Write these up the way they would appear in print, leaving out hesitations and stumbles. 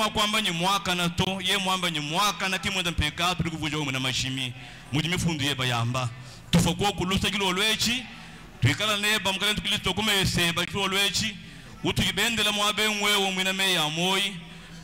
kwamba ni mwaka na to ye mwamba ni mwaka na kimwe mpeka tulikuvuja na mashimi mujimifundu ye bayamba tufako kulusa kilo lwechi twikala neba mukale tukilisto kumese bakilo lwechi utugibendela mwabe mwewo mwina me ya moyi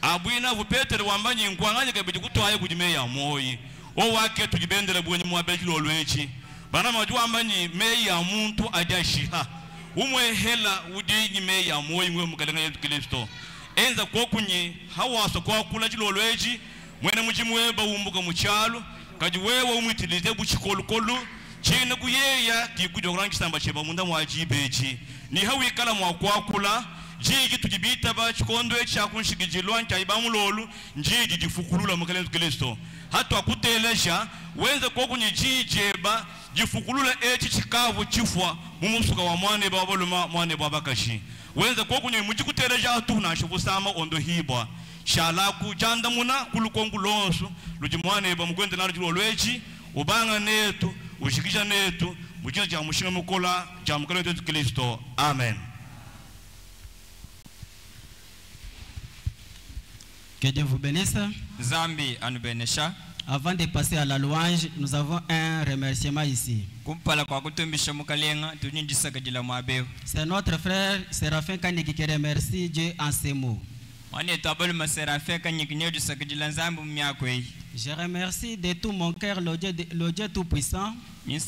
abwina vupetere wambanyi nkwanganye kabiti kutwaye kujime ya moyi o wake tugibendela bwenye mwabe kilo lwechi bana majwa ambanyi me ya muntu ajashiha umwe hela udinyi me ya moyi mwe mukale yetu Kristo enza kokunyi hawaso kwa kula kilo lwechi mwene mujimweba umbuka muchalo kaji wewe umwitilize buchikolukolu chine kuyeya kikuja kurangishamba cheba munda mwajibechi ni hawikala mwakwakula jigi tujibita ba chikondo echa kunshigijilwa nchaibamulolu njigi jifukulula mukale Kristo hatu akutelesha wenze kokunyi jijeba jifukulula echi chikavu chifwa mumusuka wa mwane babaluma mwane babakashi wenze kokunyi mujikutelesha hatu nashubusama ondo hibwa shalaku janda muna kulukongu lonsu lujimwane ba mugwende nalo jilo lwechi ubanga netu ushikisha netu mujina cha mushinga mukola cha mukale wetu Kristo amen. Que Dieu vous bénisse. Zambi anubenesha. Avant de passer à la louange, nous avons un remerciement ici. C'est notre frère Séraphin Kaniki qui remercie Dieu en ces mots. Je remercie de tout mon cœur le Dieu Tout-Puissant, le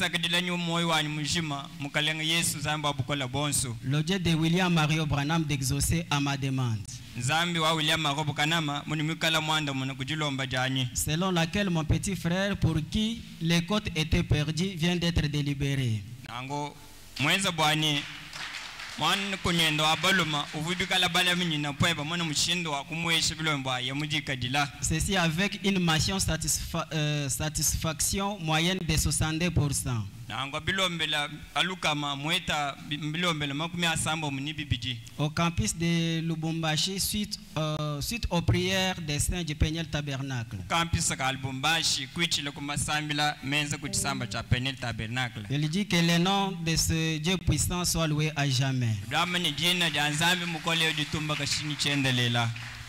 Dieu de William Mario Branham d'exaucer à ma demande, selon laquelle mon petit frère pour qui les côtes étaient perdues vient d'être délibéré. Ceci avec une mention satisfaction moyenne de 62%. Au campus de Lubumbashi suite aux prières des saints du Peniel Tabernacle. Il dit que le nom de ce Dieu puissant soit loué à jamais.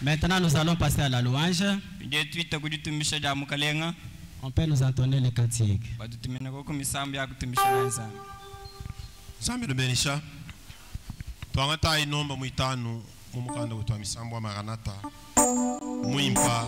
Maintenant nous allons passer à la louange. On peut nous entonner les cantiques. Zambi Benisha. Tuangata inomba muitanu mumukanda wetu wa misambo wa Maranatha. Muimpa.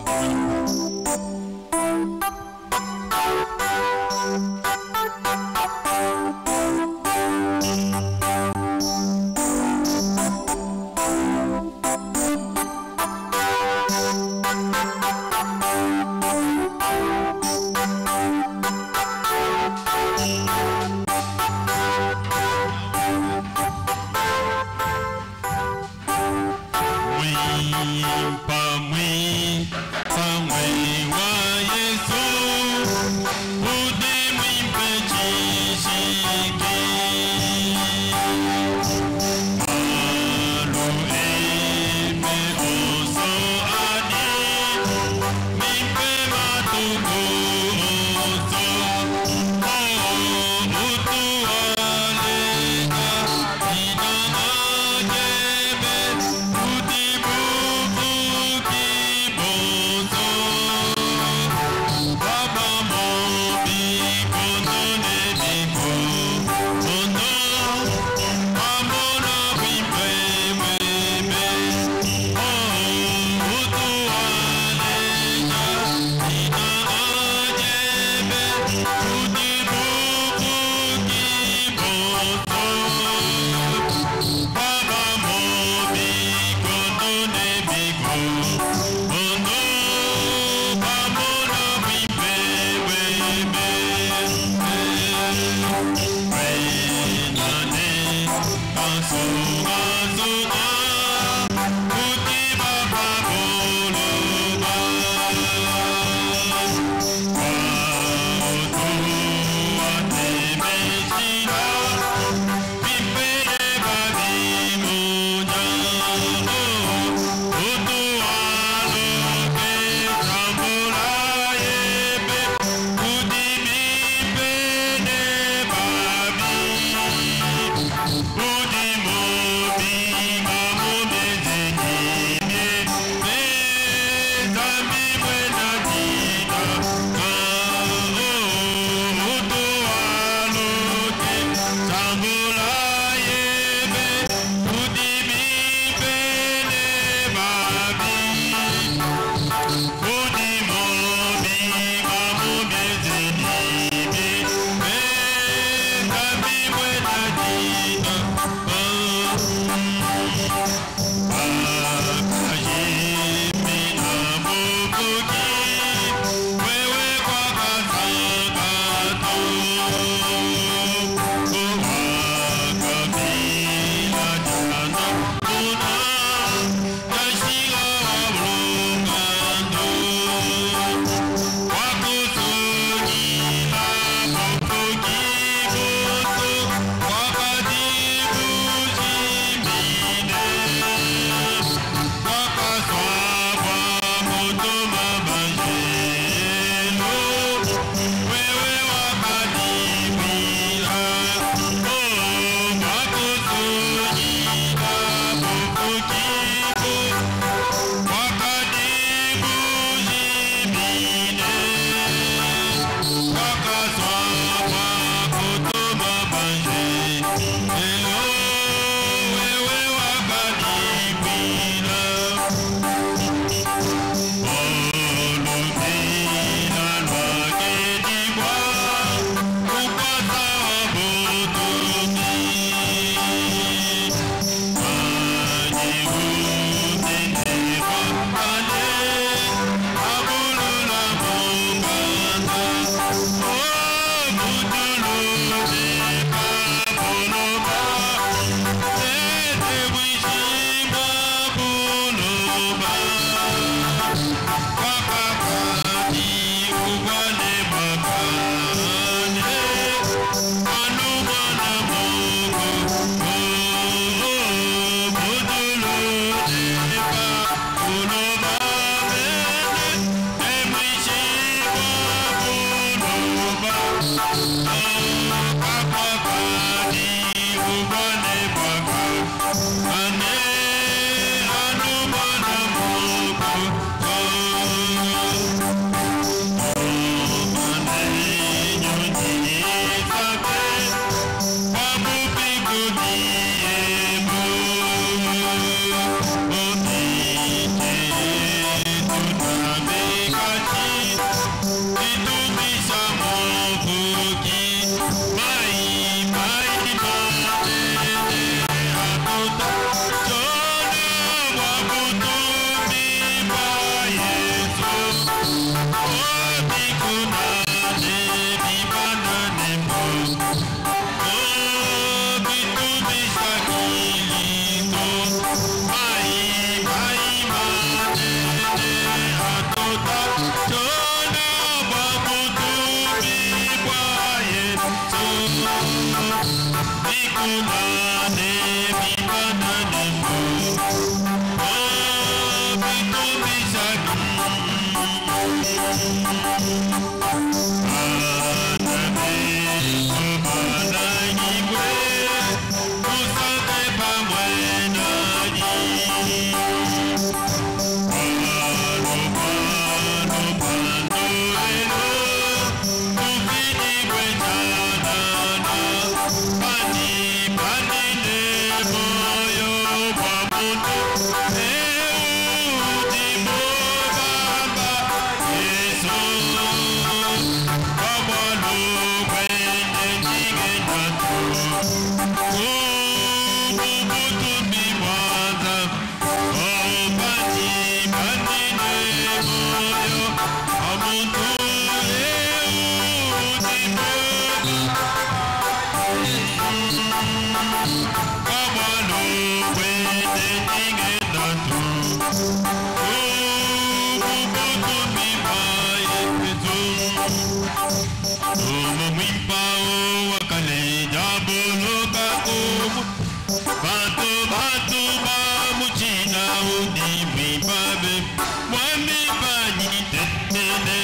Mwami bani tetene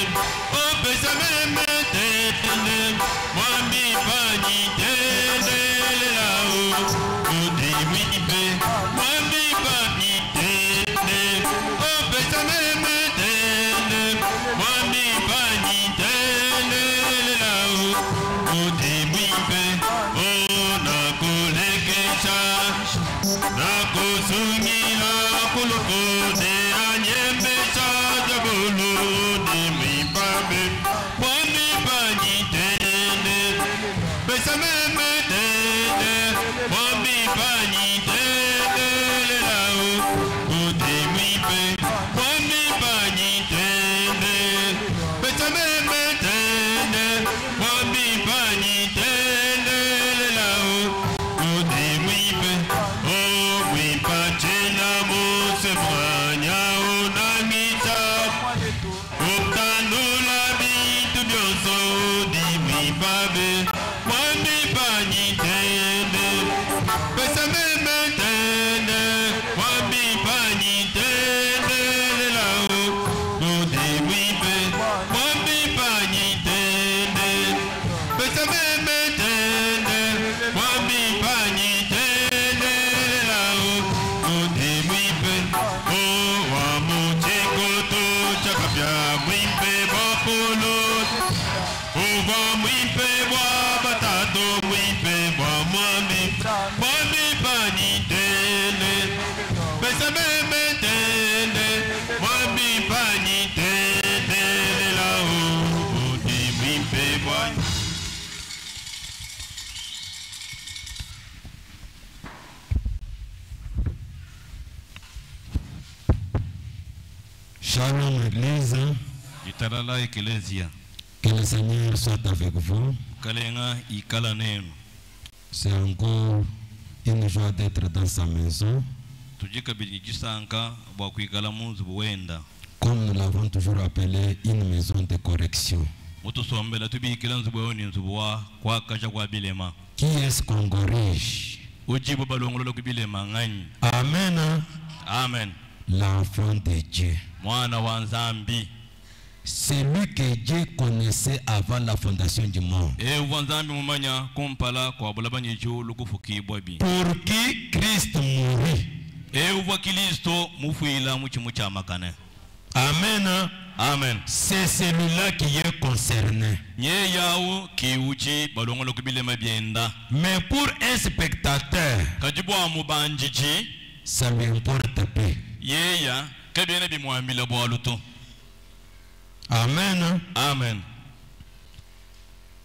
Bia mwimpe bapolo. Uva mwimpe bwa batado mwimpe bwa mwami. Mwami pani tele. Besa meme tele. Mwami pani tele la o. Di mwimpe bwa. Shalom Église, Italala Ecclesia. que le Seigneur soit avec vous. Kalenga ikala nenu. C'est encore une joie d'être dans sa maison. Tujikabili jisanka bwa kuikala munzu buwenda. Comme nous l'avons toujours appelé, une maison de correction. Mutusombela tubikila nzu bwoni nzu bwa kwa kaja kwa bilema. Qui est-ce qu'on corrige? Ujibu balongolo kubilema ngani. Amen. Amen. L'enfant de Dieu. Mwana wa Nzambi. Celui que Dieu connaissait avant la fondation du monde. Wa Nzambi mumanya kumpala kwa bulabanye jo lukufuki bwabi. Pour qui Christ mourit. Wa Kristo mufuila muchimu cha makane. Amen. Amen. C'est celui-là qui est concerné. Nye yao kiuchi balongolo kubilema bienda. Mais pour un spectateur, Kajibu amubanjiji. ça lui importe peu. Yeya kabene bimwambila bwaluto. Amen. Amen.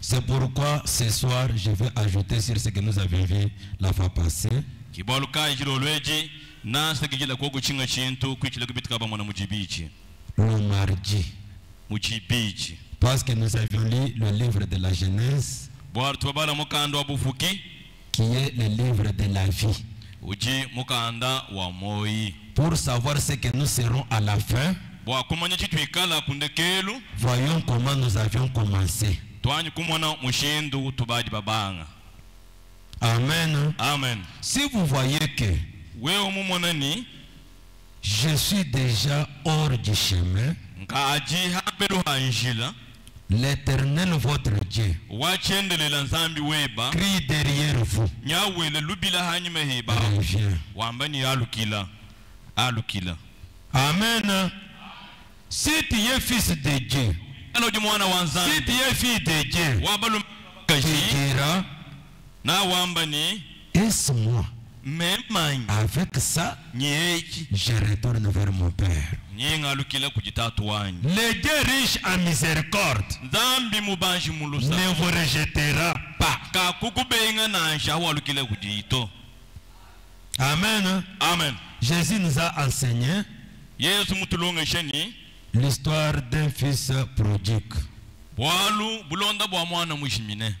C'est pourquoi ce soir, je vais ajouter sur ce que nous avions vu la fois passée. Kibaluka ijiro lweji na sekijila kwa kuchinga chintu kuichila kubitika ba mwana mujibichi. Le mardi. Mujibichi. Parce que nous avions lu le livre de la Genèse, Bwar tubala mukanda wa bufuki. qui est le livre de la vie. Uji mukanda wa moi. Pour savoir ce que nous serons à la fin, Bwa kumanya chitwikala kundekelu. voyons comment nous avions commencé. Twanyi kumwana mushindu tubaji babanga. Amen. Amen. Si vous voyez que Wewe mumonani je suis déjà hors du chemin, ngaji habelu hanjila. l'Éternel votre Dieu Wachendelela Nzambi weba. crie derrière vous. Nyawele lubila hanyuma heba. Reviens. Wambani alukila. Alukila. Amen. Si tu es fils de Dieu, Ano jumwana wa si Nzambi. tu es fille de Dieu, Wabalu tu kaji. diras, Na wambani. est-ce moi? Memani. Avec ça, Nyeji. je retourne vers mon Père. Nyenga alukila kujitatu wanyi. Le Dieu riche en miséricorde Nzambi mubanji mulusa. ne vous rejettera pas. Ka kukubenga na nsha walukila kujito. Amen. Amen. Jésus nous a enseigné Yesu mutulonga sheni. l'histoire d'un fils prodigue. Bwalu bulonda bwa mwana mushimine.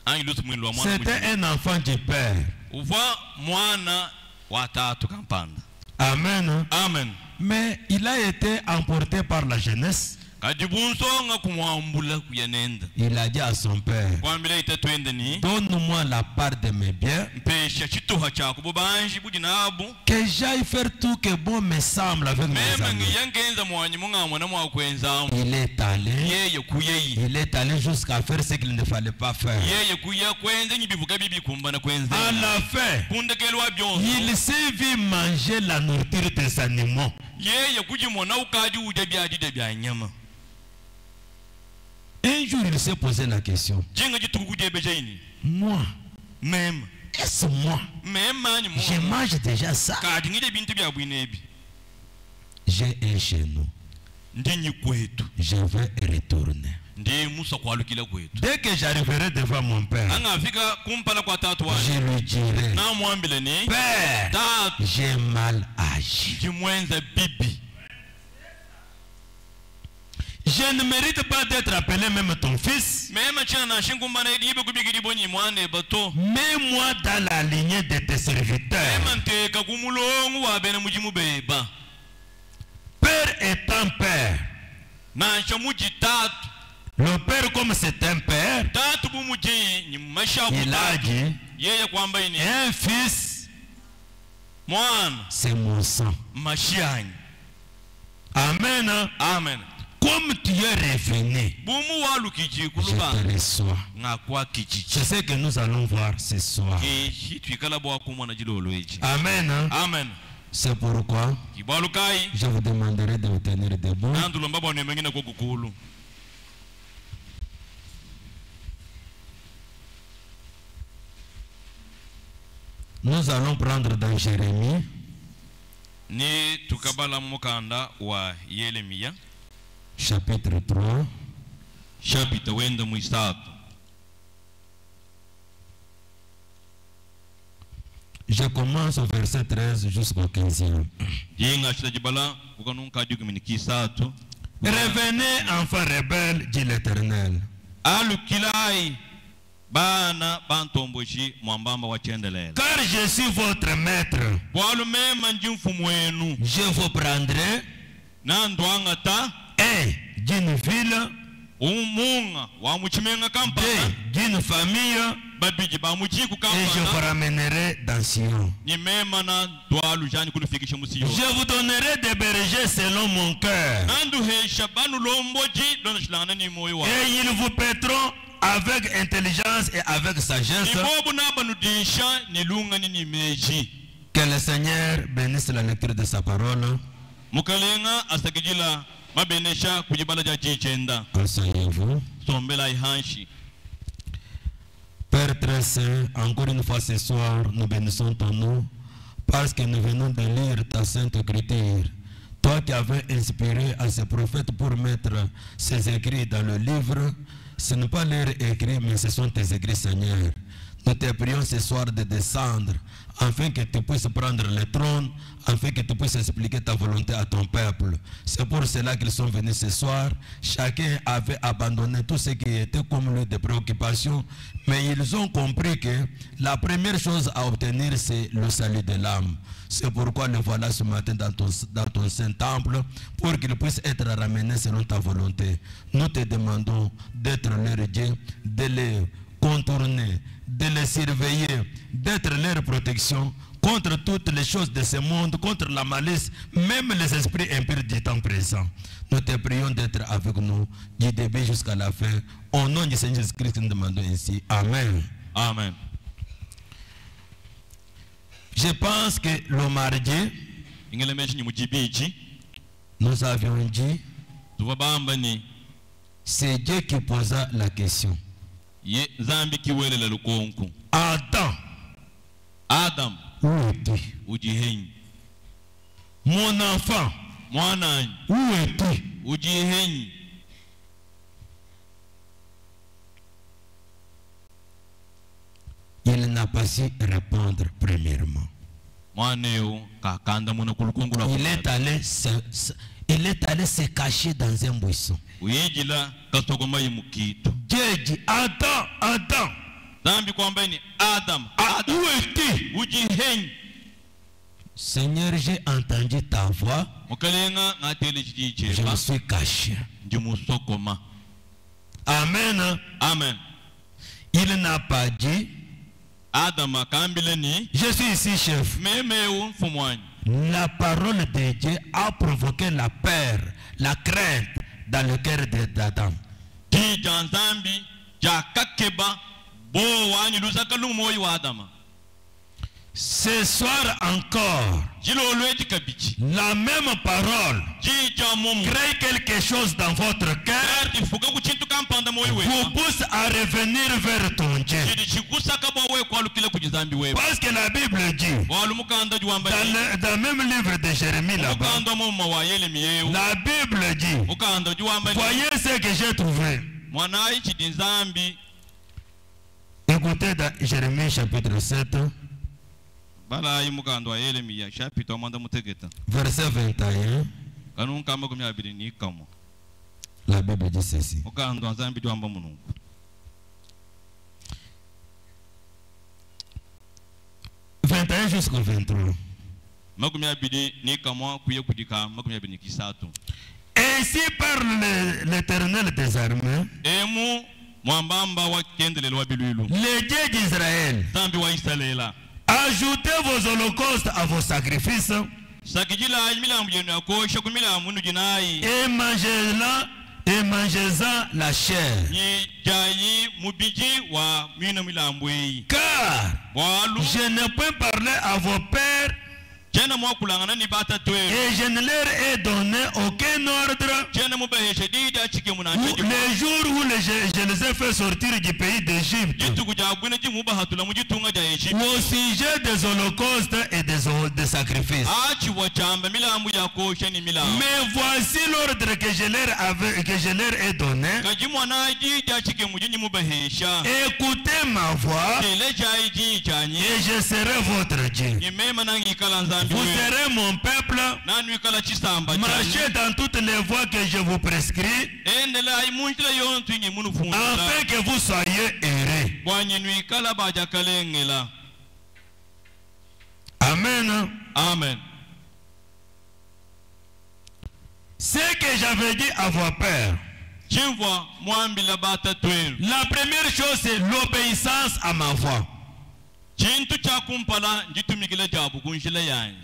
Angilusu mwindu wa mwana C'était mushimine. un enfant du Père. Uva mwana watatu kampanda. Amen. Amen. Mais il a été emporté par la jeunesse. Kajibunso kumwambula kuyanenda. Il a dit à son père, Kwambila itatwende ni. donne-moi la part de mes biens, Mpesha chituha chako bubanji bujinabu. que j'aille faire tout que bon me semble avec mes Mema amis. ngiyangenza mwanyi munga mwana mwakwenza. Il est allé, Yeye kuyeyi. il est allé jusqu'à faire ce qu'il ne fallait pas faire. Yeye kuya kwenza nyibivuga bibi kumbana kwenza. À la fin, Kundekelwa byonso. il s'est vu manger la nourriture des animaux. Yeye kujimona ukaji uja byaji de byanyama. Un jour, il s'est posé la question, Jinga jitukuje bejaini. moi, Mema. est-ce moi? Mema ni Je mwana. mange déjà ça. Kaji ngide bintu bya bwinebi. J'ai un chez nous. Ndinyi kwetu. Je vais retourner. Ndi musa kwalukila kwetu. Dès que j'arriverai devant mon père, Anga afika kumpala kwa tatu wani. je lui dirai, Na mwambile ni. Père, Tatu. j'ai mal agi. Jimwenza bibi. Je ne mérite pas d'être appelé même ton fils. Mema chana na shingumbana idibe kubigiri bonyi mwane bato. Mets-moi dans la lignée de tes serviteurs. Mema nteka kumulongu wa bene mujimu beba. Père étant père. Na shamuji tatu. Le père, comme c'est un père, Tatu bumuji ni masha il a dit, Yeye kwamba ini. un fils, Mwana. c'est mon sang. Mashiani. Amen. Amen. Comme tu es revenu, Bumu walu kiji je kuluba. te reçois. Ngakwa kichichi. C'est ce que nous allons voir ce soir. Kishi twikala bwa kumwana jilolo eji. Amen. Amen. C'est pourquoi kibalukai je vous demanderai de vous tenir debout. nandulomba bone mengine kwa kukulu. Nous allons prendre dans Jérémie Ni tukabala mukanda wa Yeremia chapitre 3 chapitre wenda muisatu. Je commence au verset 13 jusqu'au 15e. Yinga chitajibala kukanunka jukuminikisatu. Revenez, enfants rebelles, dit l'Éternel. Alukilai bana bantomboshi mwambamba wachendelela. Car je suis votre maître. Walume manjimfu mwenu. Je vous prendrai Nandwangata d'une ville, umunga wa muchimenga kampana d'une famille, babiji ba muchiku et je vous kampana ramènerai dans Sion. ni mema na dwalu jani kulifikisha musiyo. Je vous donnerai des bergers selon mon cœur. Nandu hesha banu lomboji lona shilana ni moyo wa. Et ils vous paîtront avec intelligence et avec sagesse. Ibobu na banu disha ni lunga ni meji. Que le Seigneur bénisse la lecture de sa parole. Mukalenga asakijila mabenesha kujibala ja chichenda. Asseyez-vous. Sombela ihanshi. Père très saint, encore une fois ce soir, nous bénissons ton nom parce que nous venons de lire ta sainte écriture. Toi qui avais inspiré à ces prophètes pour mettre ces écrits dans le livre, ce n'est pas leurs écrits, mais ce sont tes écrits, Seigneur. Nous te prions ce soir de descendre afin que tu puisses prendre le trône, afin que tu puisses expliquer ta volonté à ton peuple. C'est pour cela qu'ils sont venus ce soir. Chacun avait abandonné tout ce qui était comme lui de préoccupation, mais ils ont compris que la première chose à obtenir, c'est le salut de l'âme. C'est pourquoi le voilà ce matin dans ton saint temple, pour qu'il puisse être ramené selon ta volonté. Nous te demandons d'être leur Dieu, de les contourner, de les surveiller, d'être leur protection contre toutes les choses de ce monde, contre la malice, même les esprits impurs du temps présent. Nous te prions d'être avec nous du début jusqu'à la fin. Au nom du Seigneur Jésus-Christ, nous demandons ainsi. Amen. Amen. Je pense que le mardi, nous avions dit, c'est Dieu qui posa la question. Adam, où es-tu? Mon enfant, où es-tu? Il n'a pas su répondre premièrement. Il est allé se cacher dans un buisson. Dieu dit, attends. Où es-tu? Seigneur, j'ai entendu ta voix. Je me suis caché. Amen. Amen. Il n'a pas dit, je suis ici, chef. La parole de Dieu a provoqué la peur, la crainte dans le cœur d'Adam. Ce soir encore, la même parole crée quelque chose dans votre cœur, vous pousse à revenir vers ton Dieu. Parce que la Bible dit, dans le même livre de Jérémie là-bas, la Bible dit, voyez ce que j'ai trouvé. Écoutez dans Jérémie chapitre 7. Verset 21. La Bible dit ceci. 21 jusqu'au 23. Ainsi parle l'Éternel des armées, le Dieu d'Israël. Ajoutez vos holocaustes à vos sacrifices et mangez-en la chair. Car je ne peux parler à vos pères chena mwa kulangana ni bata twelu et je ne leur ai donné aucun ordre chena mubeheshe dida chike munanje les jours où je les ai fait sortir du pays d'Égypte jitu kujabwine jimuba hatula mujitunga ja Egypte au sujet des holocaustes et des sacrifices. achi wachamba milambu ya kosha ni milambu Mais voici l'ordre que je leur ai donné. kajimwana dida chike mujinyi mubehesha Écoutez ma voix tele jai ji chanye et je serai votre Dieu. imema nangi kala nzambi Vous serez mon peuple. nanu kala chisamba Marchez dans toutes les voies que je vous prescris endela imunjila yontu nyi munufunda afin que vous soyez heureux. kwanye nwi kala baja kalengela. Amen. Amen. Ce que j'avais dit à vos pères, chimvwa mwambi la bata twelu la première chose c'est l'obéissance à ma voix. chintu cha kumpala njitumikile jabu kunjila yanyi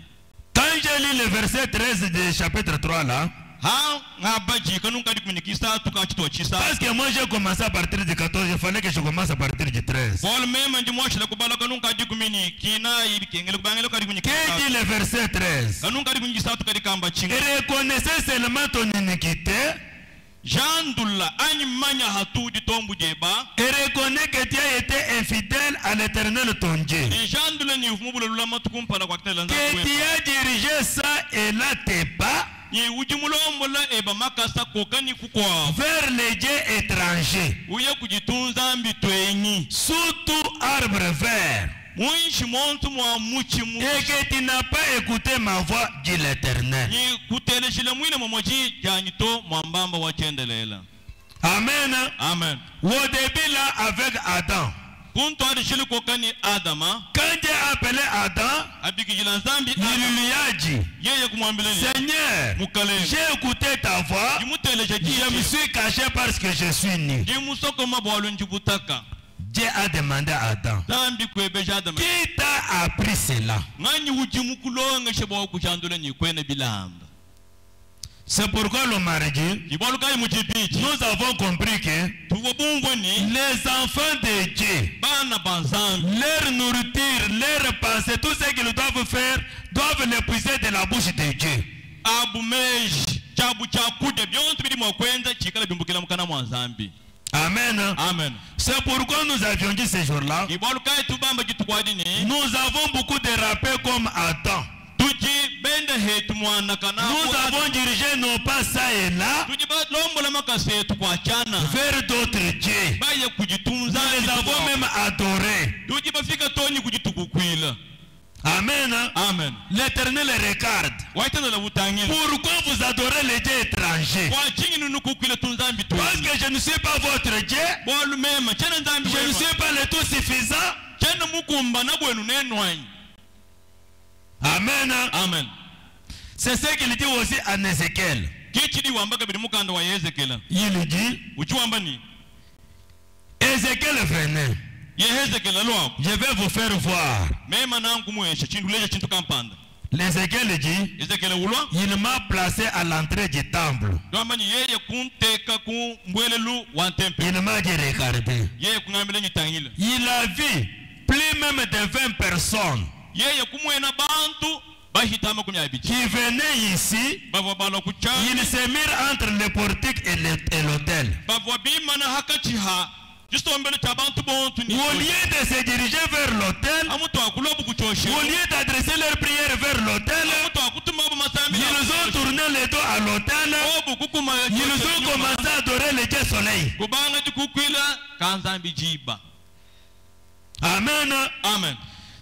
Quand j'ai lu le verset 13 du chapitre 3 là, ha ngabaji kanunga dikuminikisa tukachitwa chisa parce que moi j'ai commencé à partir du 14, il fallait que je commence à partir du 13. bol mema njimwashila kubala kanunga dikumini kina ibikengele kubangele kadikuminikisa Qu'est dit le verset 13? kanunga dikuminikisa tukadikamba chinga Reconnaissez seulement ton iniquité jandula ani manya hatudi tombu jeba et reconnais que tu as été infidèle à l'Éternel ton Dieu. ni jandula ni ufumubula lulama tukumpala kwa kitela nza Que tu as dirigé ça et là tes pas ni ujimulombola eba makasa kokani kukwa vers les dieux étrangers, uye kujitunza mbitwenyi sous tout arbre vert, muishi montu mwa muchimu et que tu n'as pas écouté ma voix, dit l'Éternel. ni kuteleshile mwine momoji janyito mwambamba wachendelela. Amen. Amen. Au début là avec Adam, Kunto adishile kokani Adama quand Dieu a appelé Adam, abikijila nzambi il lui a dit, yeye kumwambeleni Seigneur, mukaleni j'ai écouté ta voix, jimuteleshe je me suis caché parce que je suis nu. jimusoko mabwalo njibutaka Dieu a demandé à Adam, zambi kwebesha Adama qui t'a appris cela? ngani ujimukulonga shebo kuchandula ni kwene bilamba. C'est pourquoi le mardi, Ibalukai mujibiji nous avons compris que tuwabungwani les enfants de Dieu, bana banzambi leur nourriture, leur pensée, tout ce qu'ils doivent faire, doivent l'épuiser de la bouche de Dieu. abumeji chabu chakuja byontu bili mwakwenza chikala bimbukila mukana mwa nzambi. Amen. Amen. C'est pourquoi nous avions dit ce jour-là, Ibalukai tubamba jitukwadini nous avons beaucoup de rappels comme Adam. tuji bende hetu mwana kana Nous avons dirigé nos pas ça et là tuji ba lombo la makase tukwachana vers d'autres dieux. baye kujitunza Nous les avons même adorés. tuji bafika toni kujitukukwila. Amen. Amen. L'Éternel regarde. Waitana la utangila Pourquoi vous adorez les dieux étrangers? kwa chingi nunukukwila tunzambi tu Parce que je ne suis pas votre Dieu. bolu mema chena nzambi Je ne wema suis pas le tout suffisant. chena mukumba na bwenu nenwanyi. Amen. Amen. C'est ce qu'il dit aussi à Ézéchiel. Kichidi wambaga bili mukanda wa Yezekela Il dit, uchiwamba ni Ézéchiel venez, Yezekela lo je vais vous faire voir. mema nangu muesha chinduleja chintu kampanda. L'Ézéchiel dit, Yezekela ulwa il m'a placé à l'entrée du temple. Dwamba ni yeye kunteka ku mbwelelu wa temple. Il m'a dit, regardez. Yeye kungambele nyitangile. Il a vu plus même de 20 personnes Yeye kumwena bantu bahitama kumyabichi. qui venaient ici. Bavwa balo kuchana. Ils se mirent entre le portique et l'autel. Bavwa bima na hakachiha. Justo mbele cha bantu bontu ni. Au lieu de se diriger vers l'autel, Amutu akulobu kuchoshe. au lieu d'adresser leur prière vers l'autel, Amutu akutuma bu masambi. ils ont tourné le dos à l'autel. Obu kukuma. Ils ont commencé à adorer le Dieu soleil. Kubanga jikukwila kanzambi jiba. Amen. Amen.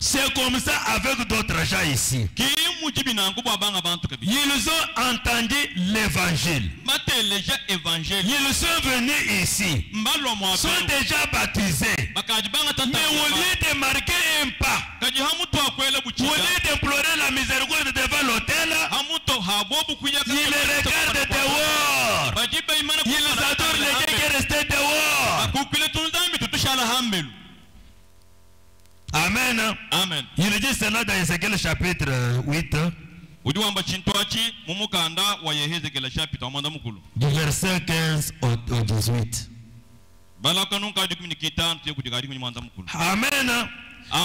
C'est comme ça avec d'autres gens ici. Kimujibi na ngubu abanga bantu kabi. Ils ont entendu l'évangile. Mateleja evangeli. Ils sont venus ici. Mbalo mwa Sont déjà baptisés. bakajibanga tata. Mais au lieu de marquer un pas, kaji hamutu akwela au buchika. lieu d'implorer la miséricorde devant l'autel, Hamutu habobu kuya. ils regardent dehors. Bajiba imana Ils adorent le Dieu qui est resté dehors. kukwile tunzambi tutushala hambelu. Amen. Amen. Il dit cela dans Ézéchiel chapitre 8, Udiwamba chintwachi mumukanda wa Yehezekela chapita amanda mukulu. du verset 15 au 18. Balaka nunka dikumi nikita ntiye kujigari kwenye mwanza mukulu. Amen.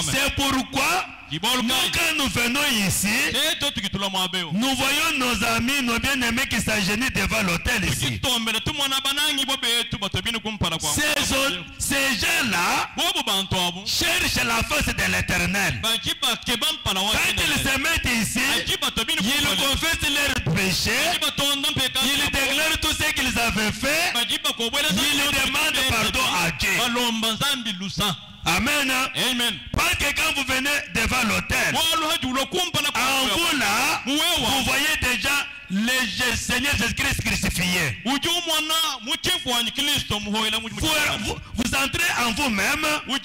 C'est pourquoi, nous, quand nous venons ici, nous voyons nos amis, nos bien-aimés qui s'agenouillent devant l'autel ici. Ces gens-là cherchent la face de l'Éternel. Quand ils se mettent ici, ils confessent leurs péchés, ils déclarent tout ce qu'ils avaient fait, ils demandent pardon à Dieu. Amen. Amen. Parce que quand vous venez devant l'autel, en vous là, vous voyez déjà le Seigneur Jésus-Christ crucifié. Vous entrez en vous-même. Vous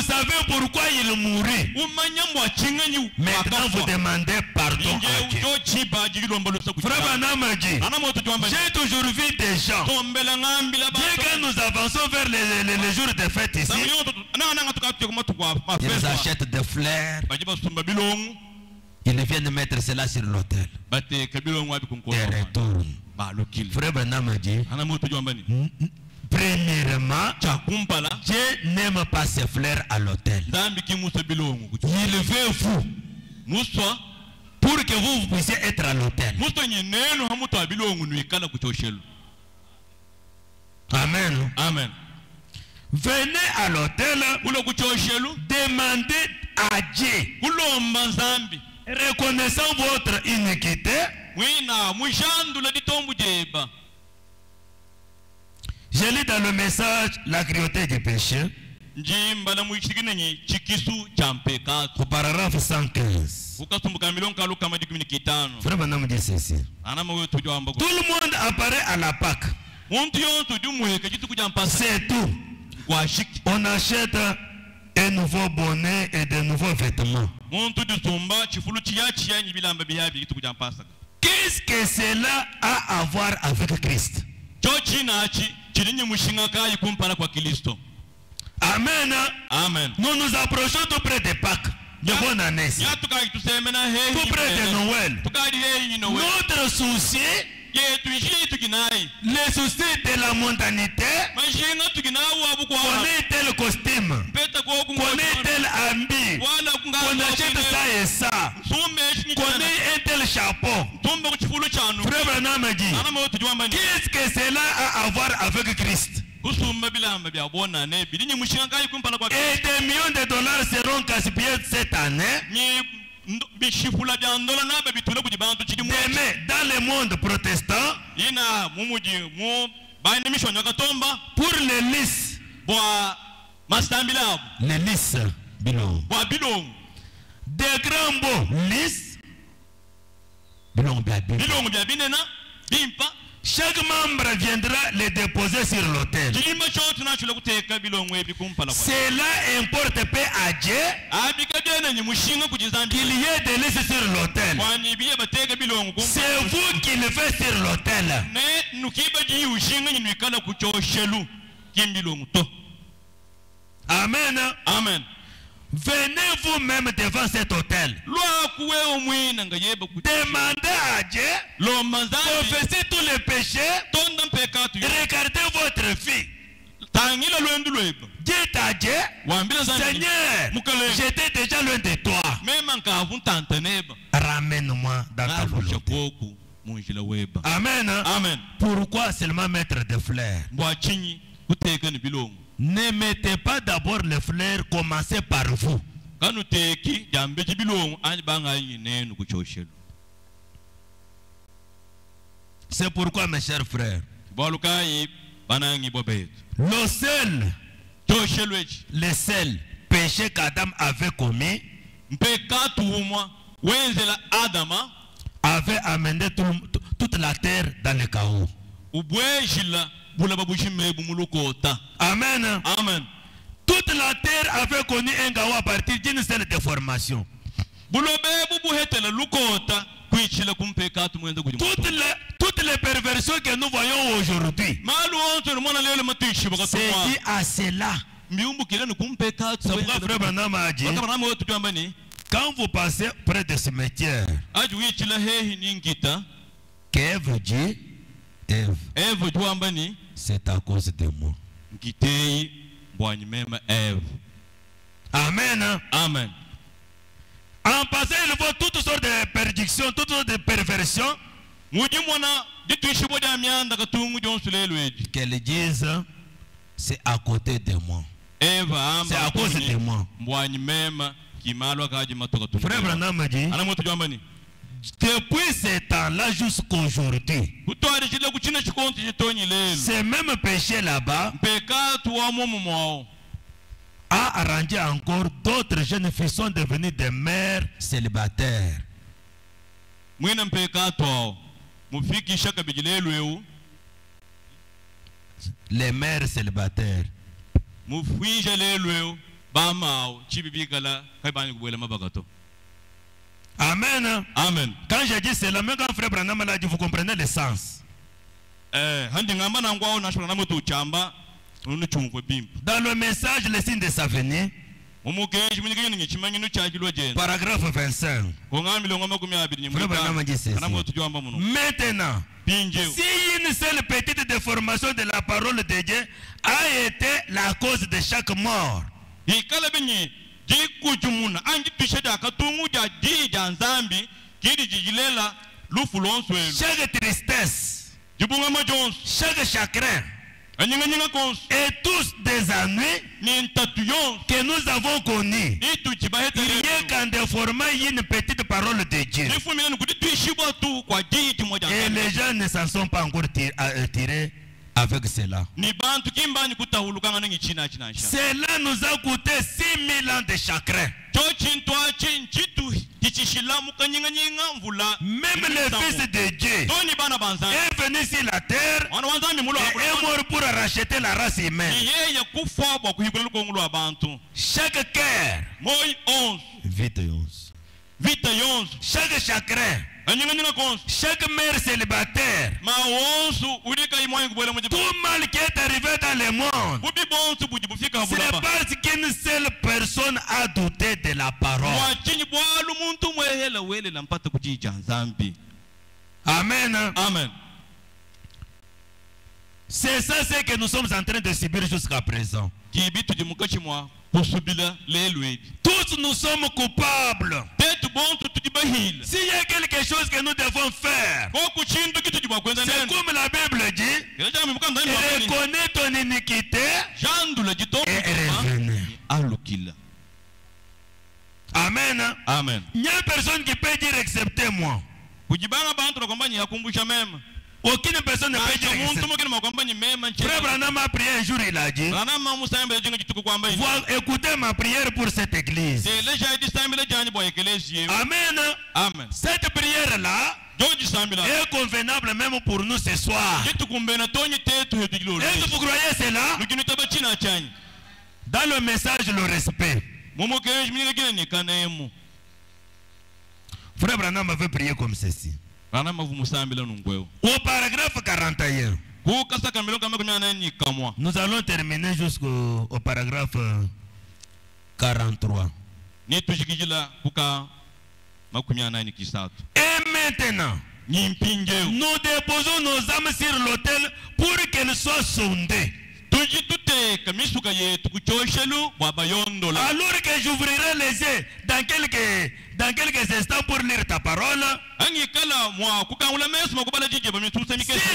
savez pourquoi il mourit. Maintenant vous demandez pardon à Dieu. Frère Branham dit, j'ai toujours vu des gens, dès que nous avançons vers les jours de fête ici, ils achètent des fleurs, ils viennent mettre cela sur l'autel et retournent. Frère Branham dit, premièrement, Dieu n'aime pas ses fleurs à l'autel. Il veut vous pour que vous puissiez être à l'autel. Amen. Amen. Venez à l'autel, demandez à Dieu, reconnaissant votre iniquité. Je lis dans le message la cruauté du péché, au paragraphe 115. Frère Branham dit ceci. Tout le monde apparaît à la Pâque. C'est tout. On achète un nouveau bonnet et de nouveaux vêtements. Qu'est-ce que cela a à voir avec Christ? Amen. Amen. Nous nous approchons tout près de Pâques. De bonne année. Tout près de Noël. Notre souci, les soucis de la mondanité, qu'on ait tel costume, qu'on ait tel habit, qu'on achète ça et ça, qu'on ait un tel chapeau. Frère Branham dit, qu'est-ce que cela a à voir avec Christ? Et des millions de dollars seront gaspillés cette année. Demain, dans le monde protestant, pour les lisses, bilong, des grands mots, lisses, bilong, chaque membre viendra les déposer sur l'autel. Cela importe peu à Dieu qu'il y ait des listes sur l'autel. C'est vous qui le faites sur l'autel. Amen. Amen. Venez vous-même devant cet autel. Demandez à Dieu, confessez tous les péchés, regardez votre fille. Dites à Dieu, Seigneur, j'étais déjà loin de toi. Ramène-moi dans ta volonté. Amen. Amen. Pourquoi seulement mettre des fleurs? Ne mettez pas d'abord les fleurs, commencez par vous. C'est pourquoi, mes chers frères, le seul péché qu'Adam avait commis avait amené toute la terre dans le chaos. Amen. Amen. Toute la terre avait connu un chaos à partir d'une seule déformation. Toutes les perversions que nous voyons aujourd'hui, c'est dit à cela. C'est pourquoi Frère Branham a dit, quand vous passez près de ce cimetière, qu'Ève dit, Ève, c'est à cause de moi. Amen. Amen. En passant, il voit toutes sortes de prédictions, toutes sortes de perversions. Qu'elles disent, c'est à côté de moi. C'est à cause de moi. Frère Branham a dit, depuis ce temps-là jusqu'à aujourd'hui, ce même péché là-bas a arrangé encore d'autres jeunes filles sont devenues des mères célibataires. Les mères célibataires. Amen. Amen. Quand j'ai dit cela, même quand frère Branham l'a dit, vous comprenez le sens. Dans le message, le signe de sa venue, paragraphe 25. Frère Branham dit ceci. Maintenant, si une seule petite déformation de la parole de Dieu a été la cause de chaque mort, chaque tristesse, chaque chagrin, et tous des années que nous avons connus, rien qu'en déformant une petite parole de Dieu. Et les gens ne s'en sont pas encore tirés avec cela. Cela nous a coûté 6000 ans de chagrin. Même le Fils de Dieu est venu sur la terre et est mort pour racheter la race humaine. Chaque cœur, vite 11. Chaque chagrin, chaque mère célibataire, tout mal qui est arrivé dans le monde, c'est parce qu'une seule personne a douté de la parole. Amen. Amen. C'est ça ce que nous sommes en train de subir jusqu'à présent. Tous nous sommes coupables. S'il y a quelque chose que nous devons faire, c'est comme la Bible dit, reconnais ton iniquité et revenez. Amen. Amen. Il n'y a personne qui peut dire excepté moi. Aucune personne ne peut dire excepté. Frère Branham a prié un jour, il a dit, écoutez ma prière pour cette église. Amen. Amen. Cette prière-là est convenable même pour nous ce soir. Est-ce que vous croyez cela? Dans le message, le respect. Frère Branham avait prié comme ceci. Au paragraphe 41. Nous allons terminer jusqu'au paragraphe 43. Et maintenant, nous déposons nos âmes sur l'autel pour qu'elles soient sondées. Alors que j'ouvrirai les yeux dans quelques instants pour lire ta parole, si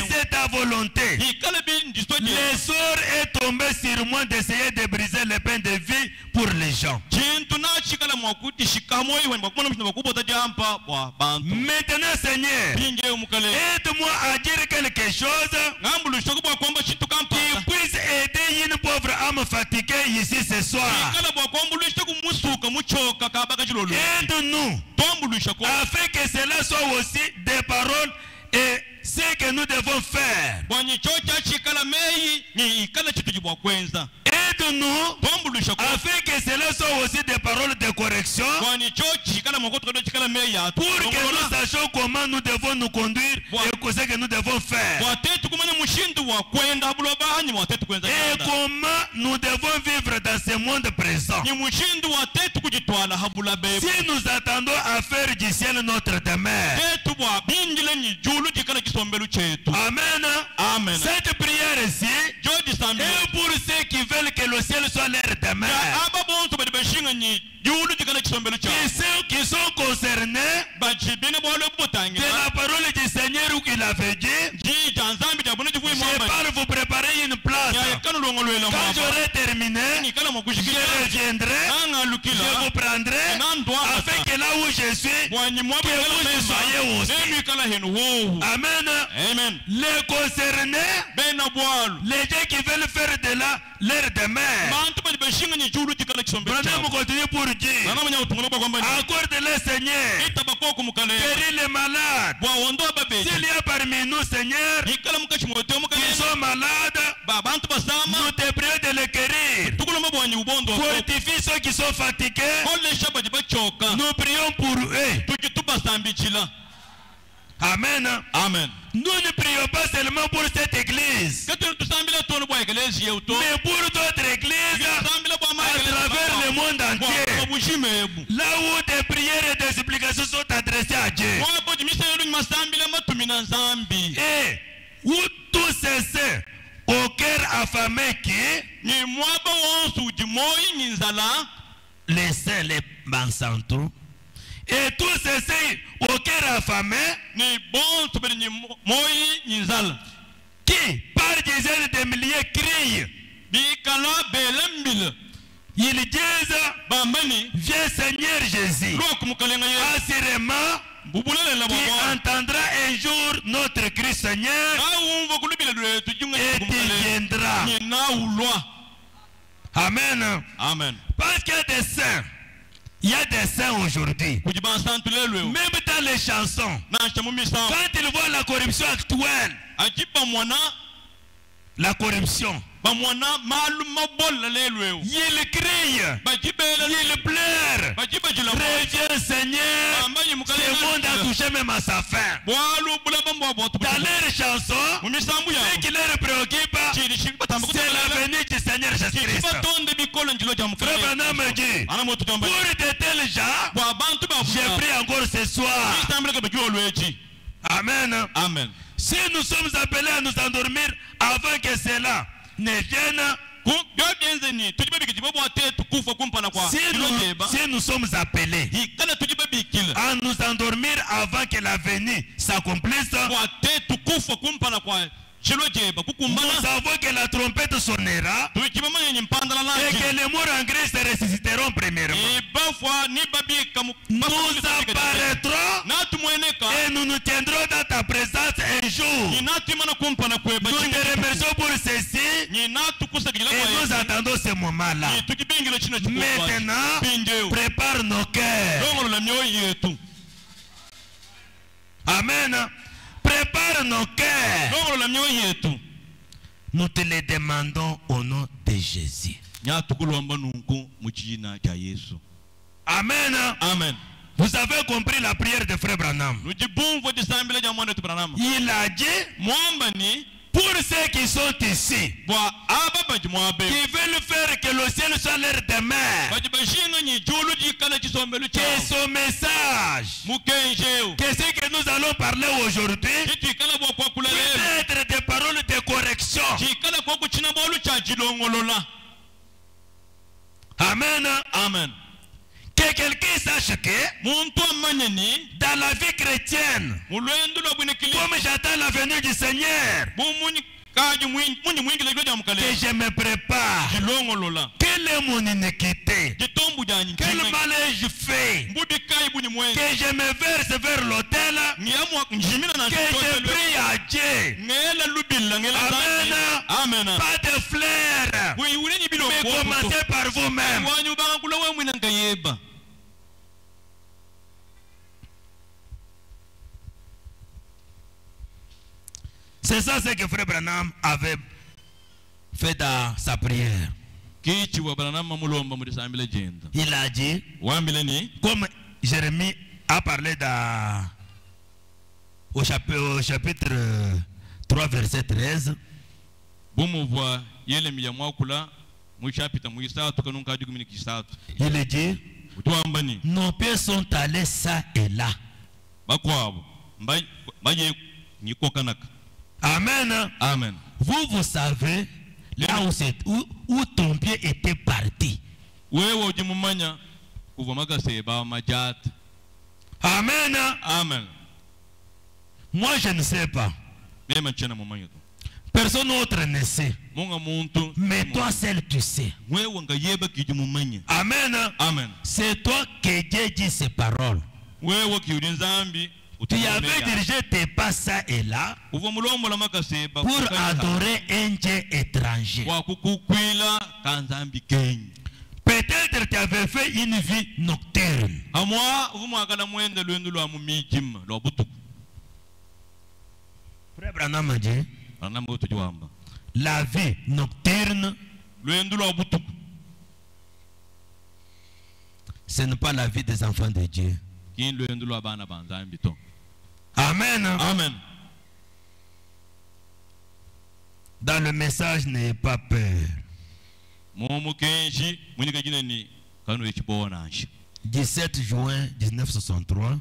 c'est ta volonté, le sort est tombé sur moi d'essayer de briser le pain de vie pour les gens. Maintenant, Seigneur, aide-moi à dire quelque chose qui puisse aider une pauvre âme fatiguée ici ce soir. Aide-nous afin que cela soit aussi des paroles et ce que nous devons faire. Aide-nous afin que cela soit aussi des paroles de correction pour que nous sachions comment nous devons nous conduire et ce que nous devons faire. Et comment nous devons vivre dans ce monde présent. Si nous attendons à faire du ciel notre demeure. Amen. Amen. Cette prière ici est pour ceux qui veulent que le ciel soit leur demeure. qui sont concernés de la parole du Seigneur où il avait dit, je pars vous préparer une place. Quand j'aurai terminé, je reviendrai, je vous prendrai, afin que là où je suis, que vous soyez aussi. Amen. Amen. Les concernés, les gens qui veulent faire de là leur demeure. Branham continue pour dire, accorde-le Seigneur, guéris les malades. S'il y a parmi nous, Seigneur, qui sont malades, nous te prions de les guérir. Fortifie ceux qui sont fatigués, nous prions pour eux. Amen. Amen. Nous ne prions pas seulement pour cette église, mais pour d'autres églises à travers le monde entier. Là où des prières et des supplications sont adressées à Dieu. Et où tous ces au cœur affamé qui les saints, les bansantous, et tous ceux au cœur affamé qui par dizaines de milliers crient, ils disent, viens Seigneur Jésus, assurément qui entendra un jour notre Christ Seigneur et tu viendras. Amen. Amen. Parce qu'il y a des saints. Il y a des saints aujourd'hui. Même dans les chansons. Quand ils voient la corruption actuelle. La corruption. Il crie, il pleure. Reviens Seigneur, ce monde a touché même à sa fin. Dans leurs chansons, ce qui leur préoccupe, c'est la venue du Seigneur Jésus-Christ. Frère Branham me dit, pour de tels gens, j'ai pris encore ce soir. Amen. Amen. Si nous sommes appelés à nous endormir avant que cela ne vienne, si nous sommes appelés à nous endormir avant que la venue s'accomplisse, nous savons que la trompette sonnera et que les morts en Grèce ressusciteront premièrement. Nous apparaîtrons et nous nous tiendrons dans ta présence un jour. Nous te remercions pour ceci et nous attendons ce moment-là. Maintenant, prépare nos cœurs. Amen. Prépare nos cœurs. Nous te le demandons au nom de Jésus. Amen. Amen. Vous avez compris la prière de Frère Branham. Il a dit, pour ceux qui sont ici, qui veulent faire que le ciel soit leur demeure, que son message, que ce que nous allons parler aujourd'hui, puisse être des paroles de correction. Amen. Amen. Que quelqu'un sache que dans la vie chrétienne, comme j'attends la venue du Seigneur, que je me prépare. Quelle est mon iniquité? Quel mal ai-je fait? Que je me verse vers l'autel, que je prie à Dieu. Amen. Pas de fleurs, mais commencez par vous-même. C'est ça ce que Frère Branham avait fait dans sa prière. Il a dit, comme Jérémie a parlé au chapitre 3, verset 13, il dit, nos pieds sont allés ça et là. Amen. Amen. Vous savez là où ton pied était parti. kuvomaka seba majat. Amen. Amen. Moi, je ne sais pas. Mema chena momanyo. Personne autre ne sait. Munga muntu. Mais toi seul tu sais. Wewe ngayeba kiji mumanya. Amen. Amen. C'est toi qui Dieu dit ces paroles. Wewe kiudi nzambi. Tu avais dirigé tes pas ça et là pour adorer un Dieu étranger. Peut-être tu avais fait une vie nocturne. Frère Branham a dit, la vie nocturne, ce n'est pas la vie des enfants de Dieu. Amen. Amen. Dans le message, n'ayez pas peur. 17 juin 1963.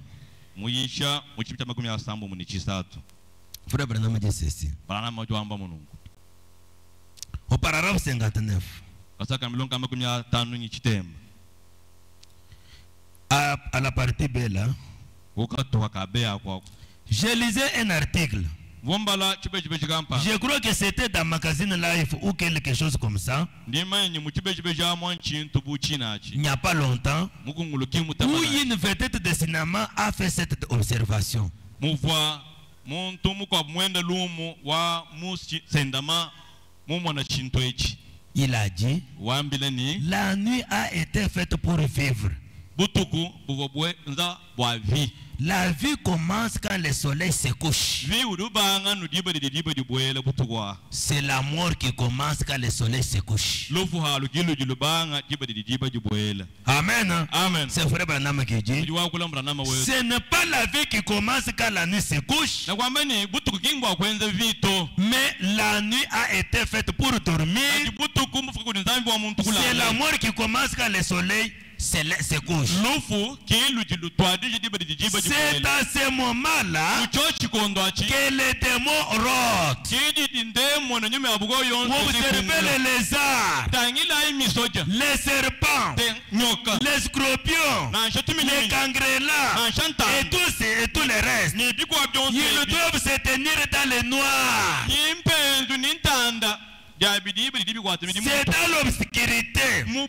Frère Branham dit ceci. Au paragraphe 59. À la partie B là. Je lisais un article. Je crois que c'était dans Magazine Life ou quelque chose comme ça. Il n'y a pas longtemps. Où une vedette de cinéma a fait cette observation. Il a dit, la nuit a été faite pour vivre. La vie commence quand le soleil se couche. C'est la mort qui commence quand le soleil se couche. Amen. Amen. C'est frère Branham qui dit, ce n'est pas la vie qui commence quand la nuit se couche. Mais la nuit a été faite pour dormir. C'est la mort qui commence quand le soleil se couche. C'est à ce moment-là que les démons rôdent. Vous observez les lézards, les serpents, les scorpions, les gangrelats et tous les restes. Ils doivent se tenir dans le noir. C'est dans l'obscurité. Vous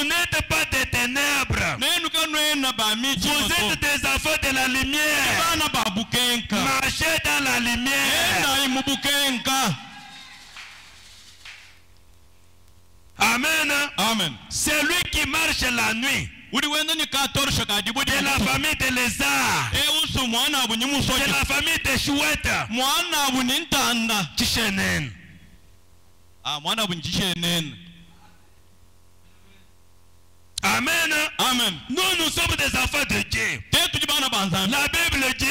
n'êtes pas des ténèbres. Vous êtes des enfants de la lumière. Marchez dans la lumière. Amen. Amen. Celui qui marche la nuit. De la famille de lézards. De la famille des chouettes. Tichenen. Amen. Amen. Nous sommes des enfants de Dieu. La Bible dit,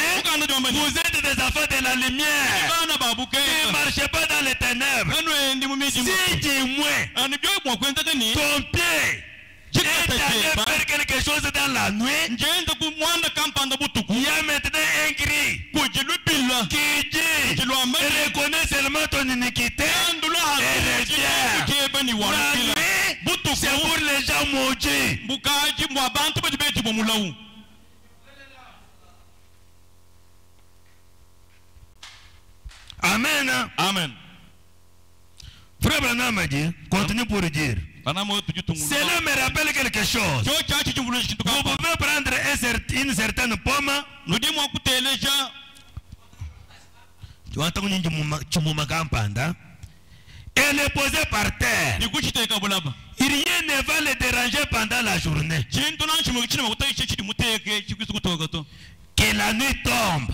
vous êtes des enfants de la lumière. Ne marchez pas dans les ténèbres. Si dis-moi, ton pied est allé faire quelque chose dans la nuit, il y a maintenant un cri qui dit, reconnais seulement ton iniquité et reviens. La nuit, c'est pour les gens maudits. Amen. Amen. Frère Branham a dit, continue pour dire. Cela me rappelle quelque chose. Vous pouvez prendre une certaine pomme. Et le poser par terre. Rien ne va le déranger pendant la journée. Que la nuit tombe.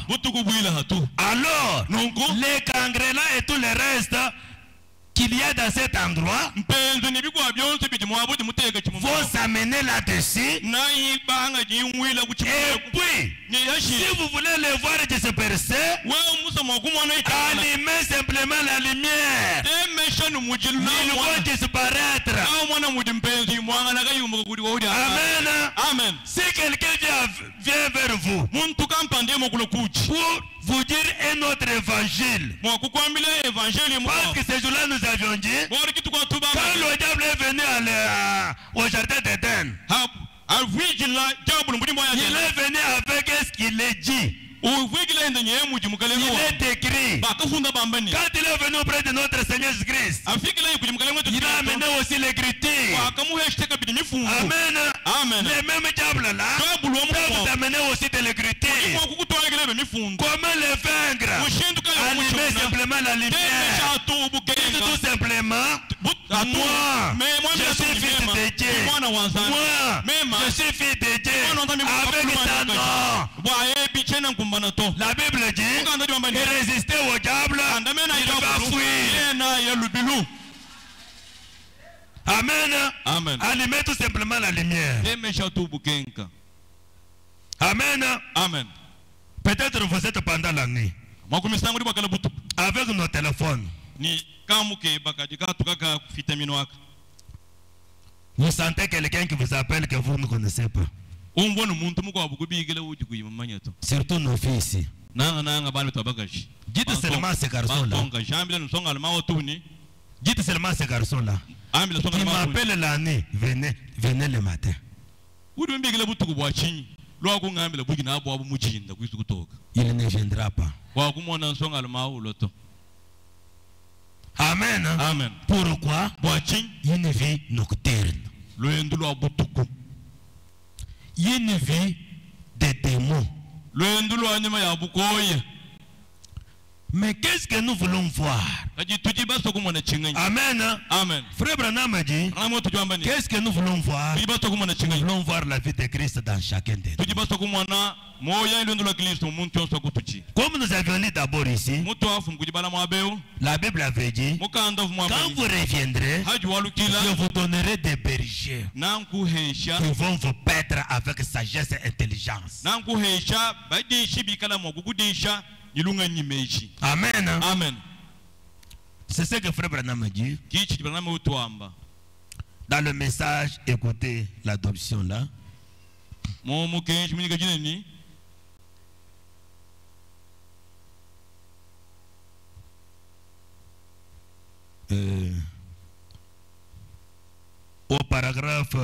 Alors, les gangrelats et tout le reste qu'il y a dans cet endroit vont s'amener là-dessus. Et puis, si vous voulez les voir disperser, allumez simplement la lumière. Ils vont disparaître. Amen. Amen. Si quelqu'un vient vers vous pour vous dire un autre évangile, parce que ce jour-là nous avions dit, quand Quand le diable est venu au jardin d'Éden, il est venu avec ce qu'il est dit. Il est écrit. Quand il est venu auprès de notre Seigneur Jésus-Christ, il a amené aussi l'écriture. Amen. Les mêmes diables là peuvent amener aussi de l'écriture. Comment les vaincre? Allumer simplement la lumière. Tout simplement, moi, je suis fils de Dieu. Moi, je suis fils de Dieu. Avec ta nom. La Bible dit, et résister au diable, il va fuir. Amen. Amen. Allumez tout simplement la lumière. Amen. Amen. Peut-être vous êtes pendant la nuit avec nos téléphones. Vous sentez quelqu'un qui vous appelle que vous ne connaissez pas. Surtout nos filles ici. Dites seulement ces garçons-là. Dites seulement ces garçons-là. Qui m'appellent la nuit, venez le matin. Il ne viendra pas. Amen. Amen. Pourquoi? Une vie nocturne. Une vie de démons. Mais qu'est-ce que nous voulons voir? Amen. Amen. Frère Branham a dit, qu'est-ce que nous voulons voir? Nous voulons voir la vie de Christ dans chacun de nous. Comme nous avions dit d'abord ici, la Bible avait dit, quand vous reviendrez, je vous donnerai des bergers qui vont vous paître avec sagesse et intelligence. Amen. Amen. C'est ce que Frère Branham dit. Dans le message, écoutez l'adoption là. Au paragraphe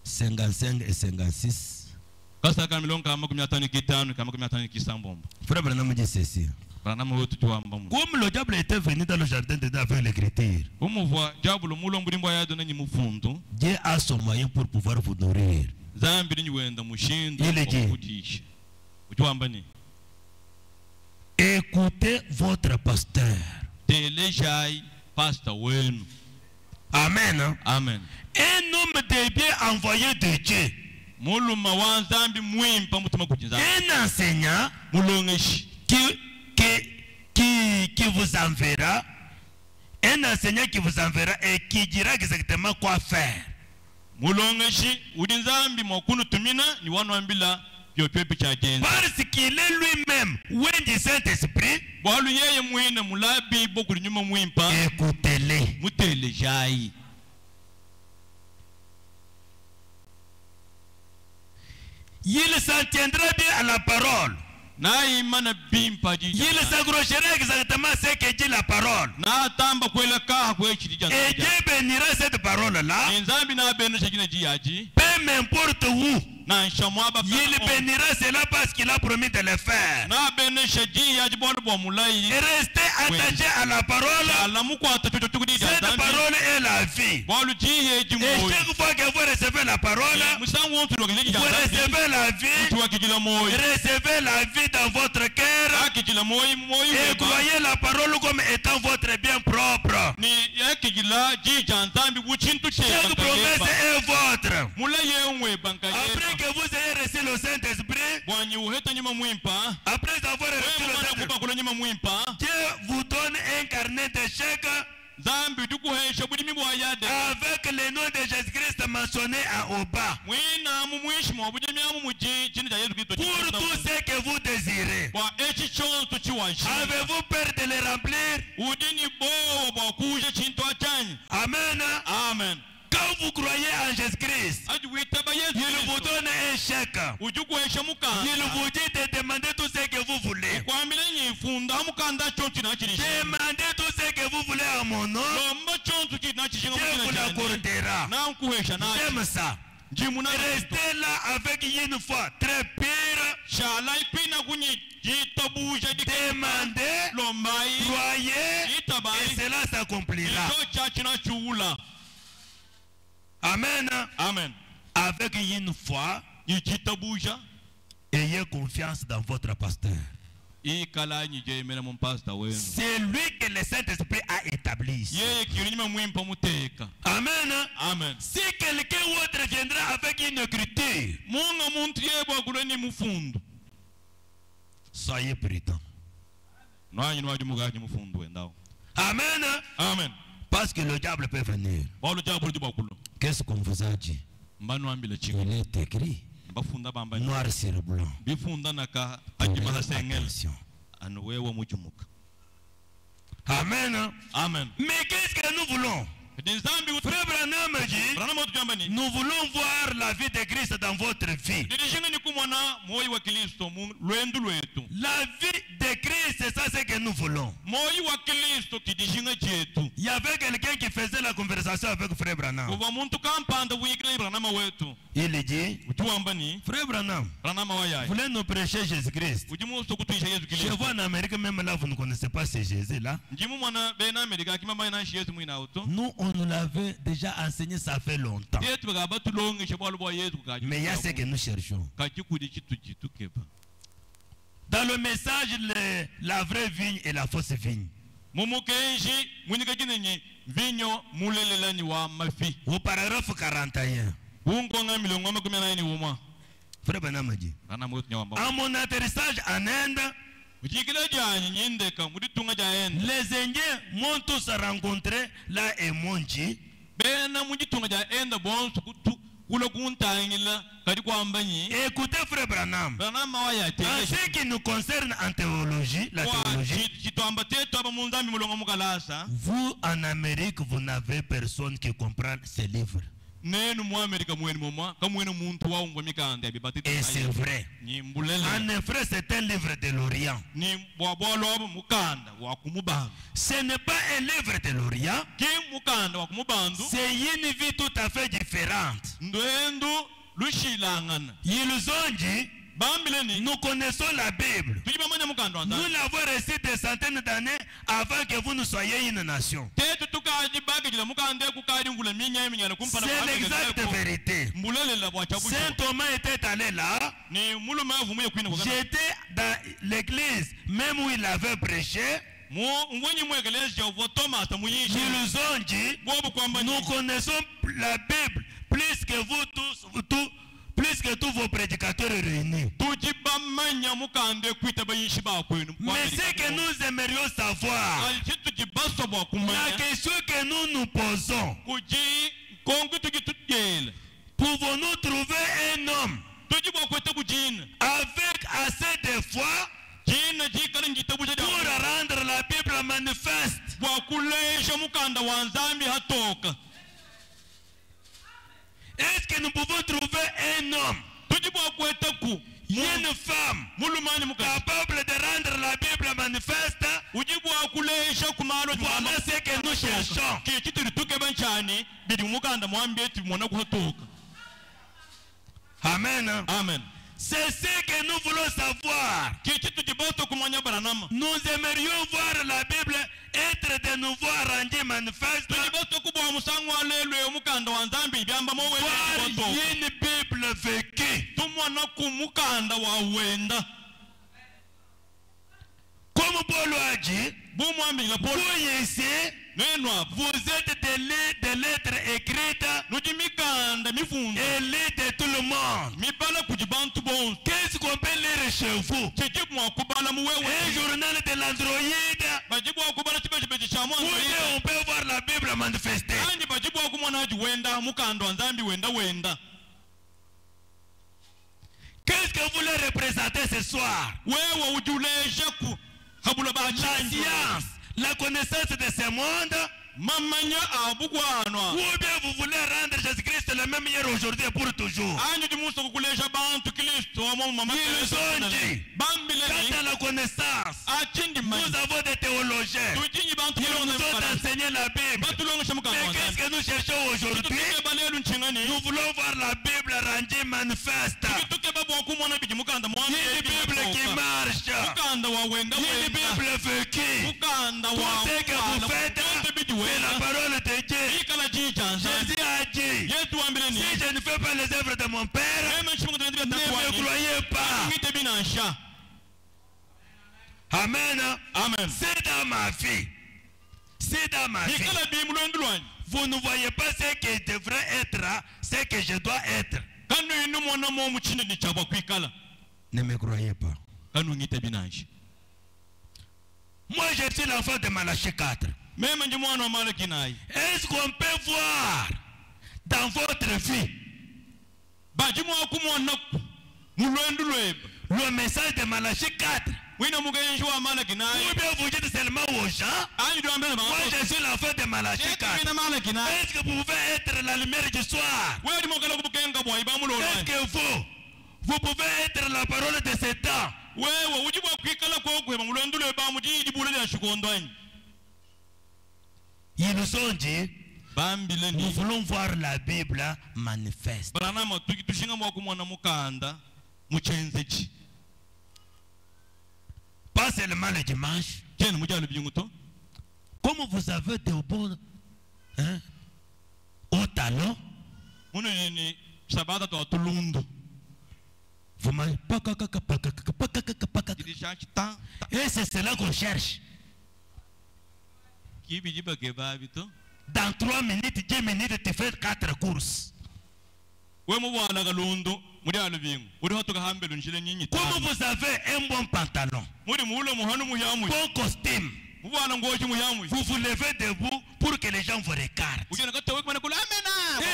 55 et 56. Frère Branham dit ceci. Comme le diable était venu dans le jardin d'Éden avec l'écriture, Dieu a son moyen pour pouvoir vous nourrir. Il dit, écoutez votre pasteur. Amen. Amen. Un homme de bien envoyé de Dieu. Un enseignant qui vous enverra. Un enseignant qui vous enverra et qui dira exactement quoi faire. Parce qu'il est lui-même loin du Saint-Esprit. Écoutez-les. Il s'en tiendra bien à la parole. Il s'accrochera exactement à ce que dit la parole. Et Dieu bénira cette parole-là. Peu m'importe où. Il bénira cela parce qu'il a promis de le faire. Et restez attaché à la parole. Cette parole est la vie. Et chaque fois que vous recevez la parole, vous recevez la vie. Recevez la vie dans votre cœur. Et croyez la parole comme étant votre bien propre. Chaque promesse est votre. Après que vous ayez reçu le Saint-Esprit, après avoir reçu le Saint-Esprit, Dieu vous donne un carnet de chèques avec le nom de Jésus-Christ mentionné en haut bas. Pour tout ce que vous désirez. Avez-vous peur de les remplir? Amen. Amen. Quand vous croyez en Jésus-Christ, il vous donne un chèque. Il vous dit de demander tout ce que vous voulez. Demandez tout ce que vous voulez à mon nom. Dieu vous l'accordera. J'aime ça. Restez là avec une foi très pire. Demandez, croyez, et cela s'accomplira. Amen. Amen. Avec une foi, ayez confiance dans votre pasteur. C'est lui que le Saint-Esprit a établi. Amen. Amen. Si quelqu'un autre viendra avec une écriture, soyez prudents. Amen. Amen. Parce que le diable peut venir. Qu'est-ce qu'on vous a dit? Il est écrit noir sur blanc. Attention. Amen. Amen. Mais qu'est-ce que nous voulons? Frère Branham dit, nous voulons voir la vie de Christ dans votre vie. La vie de Christ, c'est ça ce que nous voulons. Il y avait quelqu'un qui faisait la conversation avec Frère Branham. Il dit, Frère Branham, vous voulez nous prêcher Jésus-Christ? Je vois en Amérique, même là, vous ne connaissez pas ce Jésus-là. Nous, on nous l'avait déjà enseigné, ça fait longtemps. Mais il y a ce que nous cherchons. Dans le message, la vraie vigne et la fausse vigne. Au paragraphe 41. Frère Branham dit, à mon atterrissage en Inde, les Indiens m'ont tous rencontré là et m'ont dit, écoutez Frère Branham, en ce qui nous concerne en théologie, la théologie, vous en Amérique, vous n'avez personne qui comprend ces livres. Et c'est vrai. En effet, c'est un livre de l'Orient. Ce n'est pas un livre de l'Orient. C'est une vie tout à fait différente. Ils ont dit, nous connaissons la Bible. Nous l'avons reçue des centaines d'années avant que vous ne soyez une nation. C'est l'exacte vérité. Saint Thomas était allé là. J'étais dans l'église, même où il avait prêché. Ils nous ont dit, nous connaissons la Bible plus que vous tous, plus que tous vos prédicateurs réunis. Mais ce que nous aimerions savoir, la question que nous nous posons, pouvons-nous trouver un homme avec assez de foi pour rendre la Bible manifeste? Est-ce que nous pouvons trouver un homme, une femme capable de rendre la Bible manifeste? Voilà ce que nous cherchons. Amen. Amen. C'est ce que nous voulons savoir. Nous aimerions voir la Bible être de nouveau rendue manifeste. Voir une Bible vécue. Comme Paul a dit, vous ici, vous êtes des lettres écrites et lues de tout le monde. Qu'est-ce qu'on peut lire chez vous? Un journal de l'Android, où on peut voir la Bible manifestée. Qu'est-ce que vous voulez représenter ce soir? La science, la connaissance de ce monde, mamanya abugwanwa ou bien vous voulez rendre Jésus-Christ le même hier, aujourd'hui et pour toujours. anyu dimuso kukulesha bantu Kristo wa mama Ils ont dit, quant à la connaissance, nous avons des théologiens. Ils nous ont enseigné la Bible. Mais qu'est-ce que nous cherchons aujourd'hui? Nous voulons voir la Bible rendue manifeste. Une Bible qui marche. Une Bible vécue. Tout ce que vous faites, c'est la parole de Dieu. Jésus a dit, si je ne fais pas les œuvres de mon Père, ne me croyez pas. Amen. Amen. C'est dans ma vie. C'est dans ma vie. Vous ne voyez pas ce qui devrait être, ce que je dois être. Ne me croyez pas. Moi, je suis l'enfant de Malachie 4. Est-ce qu'on peut voir dans votre vie le message de Malachie 4? Ou bien vous dites seulement aux gens, moi je suis l'enfant de Malachie 4. Est-ce que vous pouvez être la lumière du soir? Est-ce que vous pouvez être la parole de ce temps? Ils nous ont dit, nous voulons voir la Bible manifeste. Pas seulement le dimanche. Comme vous avez de bons hauts talons, vous m'avez pas. Et c'est cela qu'on cherche. Dans 3 minutes, 10 minutes, tu fais 4 courses. Comme vous avez un bon pantalon, bon costume, vous vous levez debout pour que les gens vous regardent. Et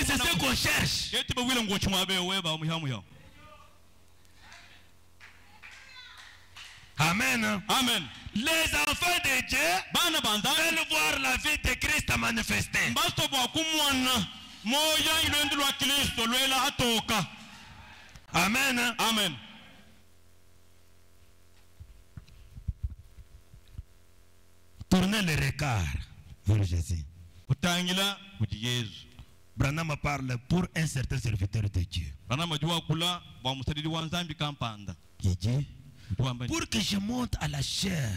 c'est ce qu'on cherche. Amen. Amen. Les enfants de Dieu veulent voir la vie de Christ manifestée. Amen. Amen. Tournez le regard vers Jésus. Branham parle pour un certain serviteur de Dieu. Il dit, pour que je monte à la chair,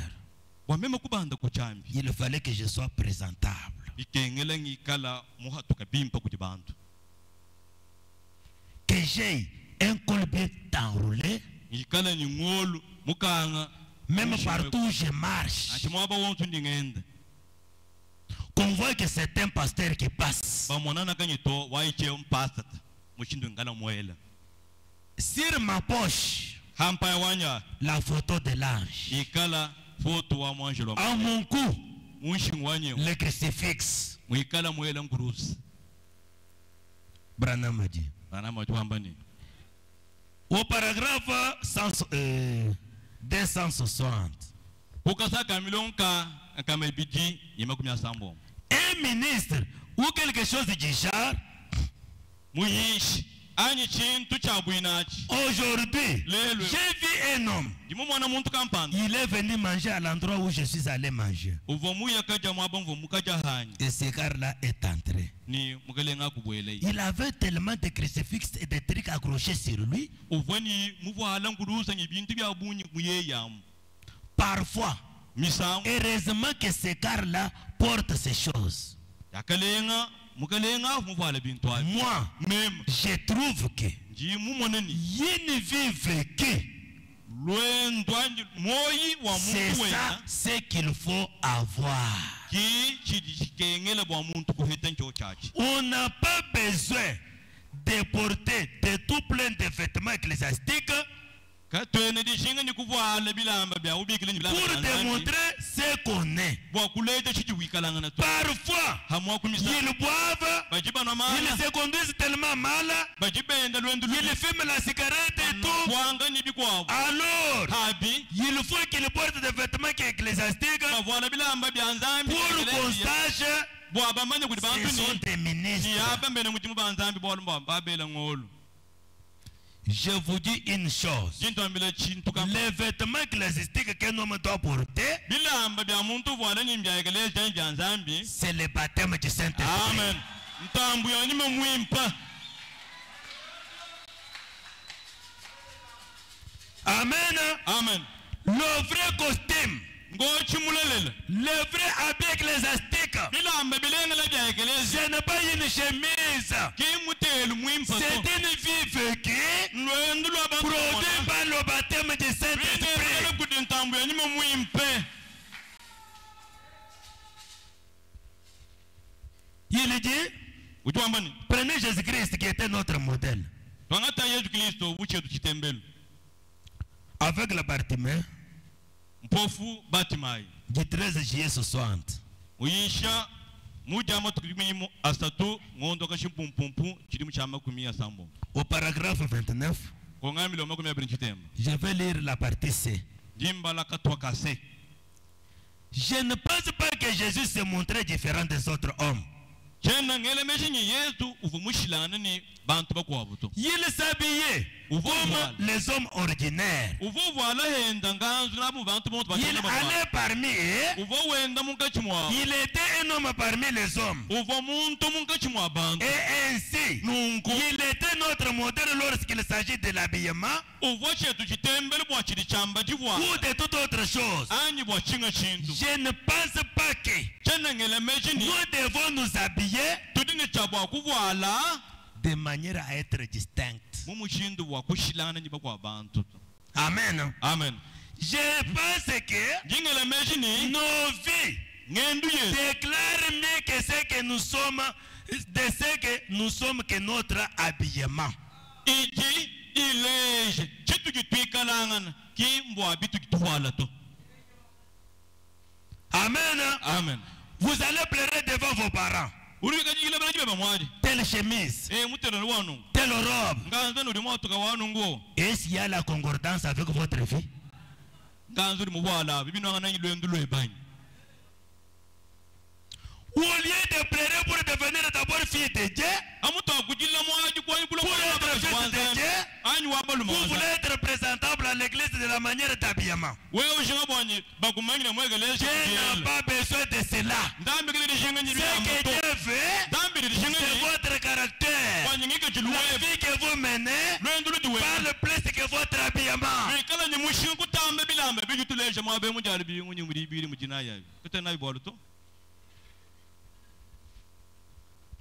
il fallait que je sois présentable. Que j'ai un col bien enroulé, même partout où je marche. Qu'on voit que c'est un pasteur qui passe. Sur ma poche, la photo de l'ange. À mon cou, le crucifix. Branham a dit. Au paragraphe 260. Un ministre ou quelque chose du genre. Aujourd'hui, j'ai vu un homme. Il est venu manger à l'endroit où je suis allé manger. Et ce gars-là est entré. Il avait tellement de crucifixes et de trucs accrochés sur lui. Parfois, heureusement que ce gars-là porte ces choses. Moi, je trouve que une vie vécue, c'est ça ce qu'il faut avoir. On n'a pas besoin de porter de tout plein de vêtements ecclésiastiques pour démontrer ce ce qu'on est. Parfois, ils boivent, ils se conduisent tellement mal, ils fument la cigarette et tout. Alors, il faut qu'ils portent des vêtements ecclésiastiques pour qu'on sache ce sont des ministres. Je vous dis une chose. Les vêtements ecclésiastiques qu'un homme doit porter, c'est le baptême du Saint-Esprit. Amen. Amen. Le vrai costume, le vrai habit ecclésiastique, ce n'est pas une chemise, c'est une vie vécue, produite par le baptême du Saint-Esprit. Il dit, prenez Jésus-Christ qui était notre modèle. Avec le Bartimée du 13 juillet 60. Au paragraphe 29, je vais lire la partie C. Je ne pense pas que Jésus se montrait différent des autres hommes. Il s'habillait comme les hommes ordinaires. Il allait parmi eux. Il était un homme parmi les hommes. Et ainsi, il était notre modèle lorsqu'il s'agit de l'habillement ou de toute autre chose. Je ne pense pas que nous devons nous habiller de manière à être distincts. Amen. Amen. Je pense que nos vies déclarent mieux que ce que nous sommes, de ce que nous sommes que notre habillement. Amen. Amen. Vous allez pleurer devant vos parents. Telle chemise, telle robe. Est-ce qu'il y a la concordance avec votre vie? Au lieu de pleurer pour devenir d'abord fille de Dieu, pour être fils de Dieu, vous voulez être présentable à l'église de la manière d'habillement. Dieu n'a pas besoin de cela. Ce que Dieu veut, c'est votre caractère. La vie que vous menez parle plus que votre habillement.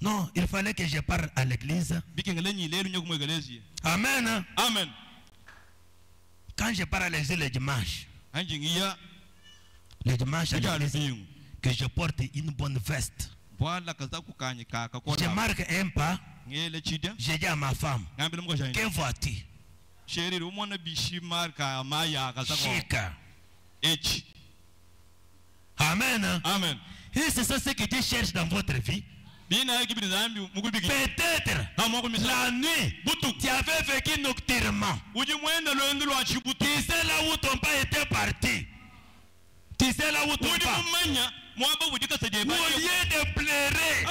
Non, il fallait que je parle à l'église. Amen. Amen. Quand je parle à l'église le dimanche, à l'église, que je porte une bonne veste. Je marque un pas. Je dis à ma femme, que vois-tu? Chic. Amen. Amen. Et c'est ça ce que Dieu cherche dans votre vie. Peut-être la nuit, tu avais vécu nocturnement. Tu sais là où ton père était parti. Tu sais là où ton père. Au lieu de pleurer,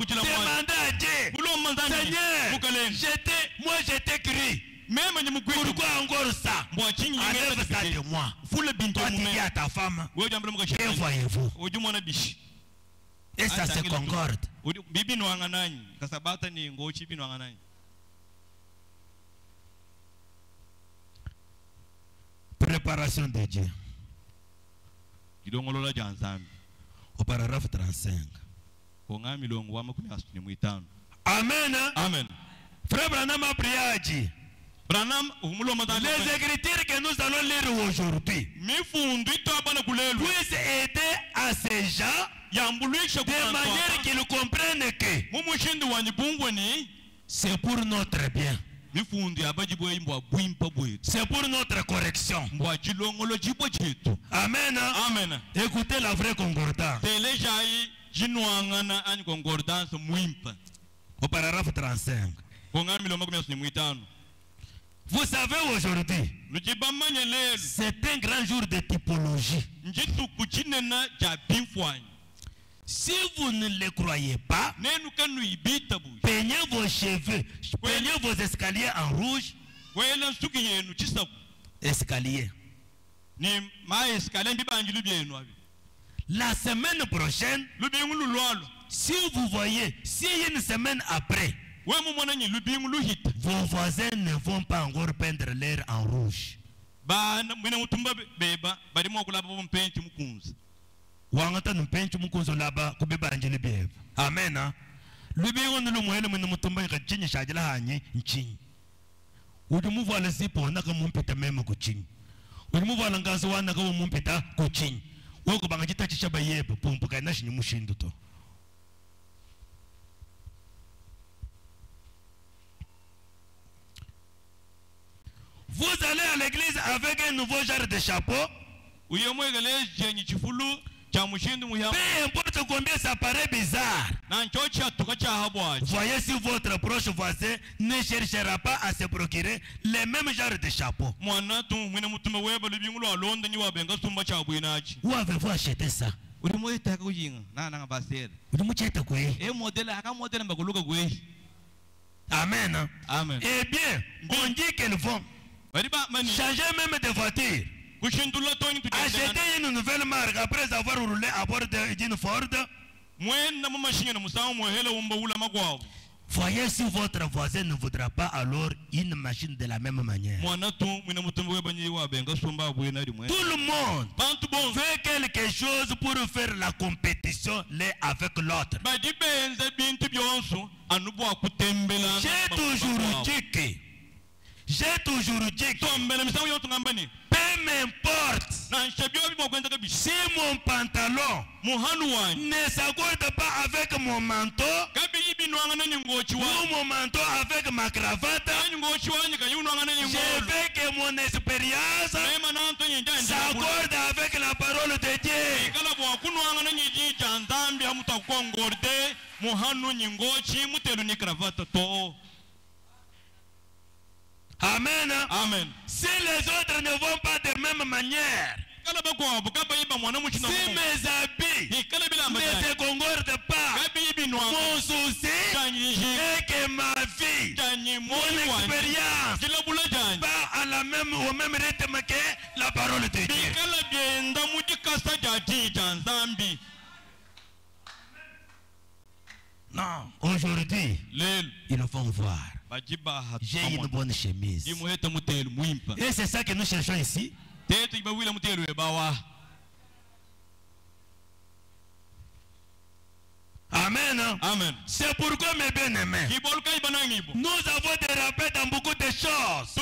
demandez à Dieu, Seigneur, moi je t'écris. Pourquoi encore ça? Enlève ça de moi. Toi tu dis à ta femme, que voyez-vous? Et ça se concorde. Préparation de Dieu. Au paragraphe 35. Amen. Amen. Frère Branham a prié à Dieu. Les écritures que nous allons lire aujourd'hui puissent aider à ces gens de manière qu'ils comprennent que c'est pour notre bien. C'est pour notre correction. Amen. Amen. Écoutez la vraie concordance. Au paragraphe 35. Vous savez aujourd'hui, c'est un grand jour de typologie. Si vous ne le croyez pas, peignez vos cheveux, peignez vos escaliers en rouge. Escalier. La semaine prochaine, si vous voyez, si une semaine après, vos voisins ne vont pas encore peindre l'air en rouge. Amen. Vous allez à l'église avec un nouveau genre de chapeau. Peu importe combien ça paraît bizarre. Voyez si votre proche voisin ne cherchera pas à se procurer les mêmes genres de chapeaux. Où avez-vous acheté ça? Amen. Amen. Eh bien, on dit qu'elles vont changer même de voiture. Acheter une nouvelle marque après avoir roulé à bord d'une Ford. Voyez si votre voisin ne voudra pas alors une machine de la même manière. Tout le monde veut quelque chose pour faire la compétition l'un avec l'autre. J'ai toujours dit que peu m'importe si mon pantalon ne s'accorde pas avec mon manteau ou mon manteau avec ma cravate. Je veux que mon expérience s'accorde avec la parole de Dieu. Amen. Amen. Si les autres ne vont pas de même manière, si mes habits ne se concordent pas, mon souci est que ma vie, mon expérience va à la même, au même rythme que la parole de Dieu. Non, aujourd'hui, ils vont voir. J'ai une bonne chemise. Et c'est ça que nous cherchons ici. Amen. Amen. C'est pourquoi, mes bien-aimés, nous avons des rappels dans beaucoup de choses.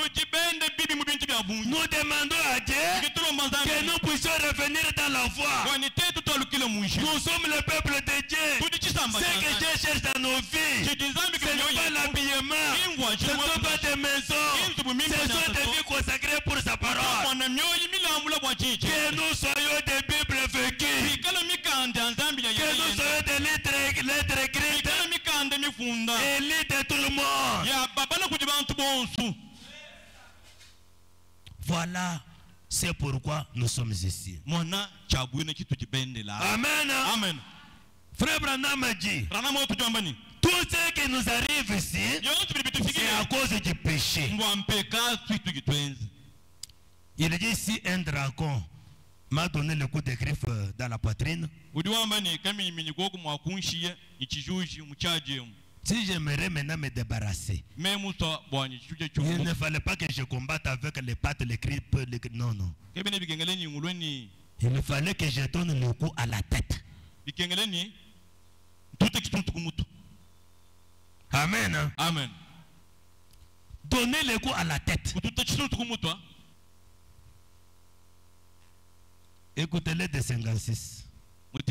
Nous demandons à Dieu que nous puissions revenir dans la foi. Nous sommes le peuple de Dieu. Ce que Dieu cherche dans nos vies, ce n'est pas l'habillement, ce ne sont pas des maisons, ce sont des vies consacrées pour sa parole. Que nous soyons des Bibles vécues, que nous soyons des lettres écrites et lites de tout le monde. Voilà, c'est pourquoi nous sommes ici. Amen. Amen. Frère Branham a dit, tout ce qui nous arrive ici, c'est à cause du péché. Il dit, si un dragon m'a donné le coup de griffe dans la poitrine, si j'aimerais maintenant me débarrasser, il ne fallait pas que je combatte avec les pattes, les grippes, non, non. Il fallait que je donne le coup à la tête. Amen. Amen. Donner le coup à la tête. Écoutez-les de 56. Est-ce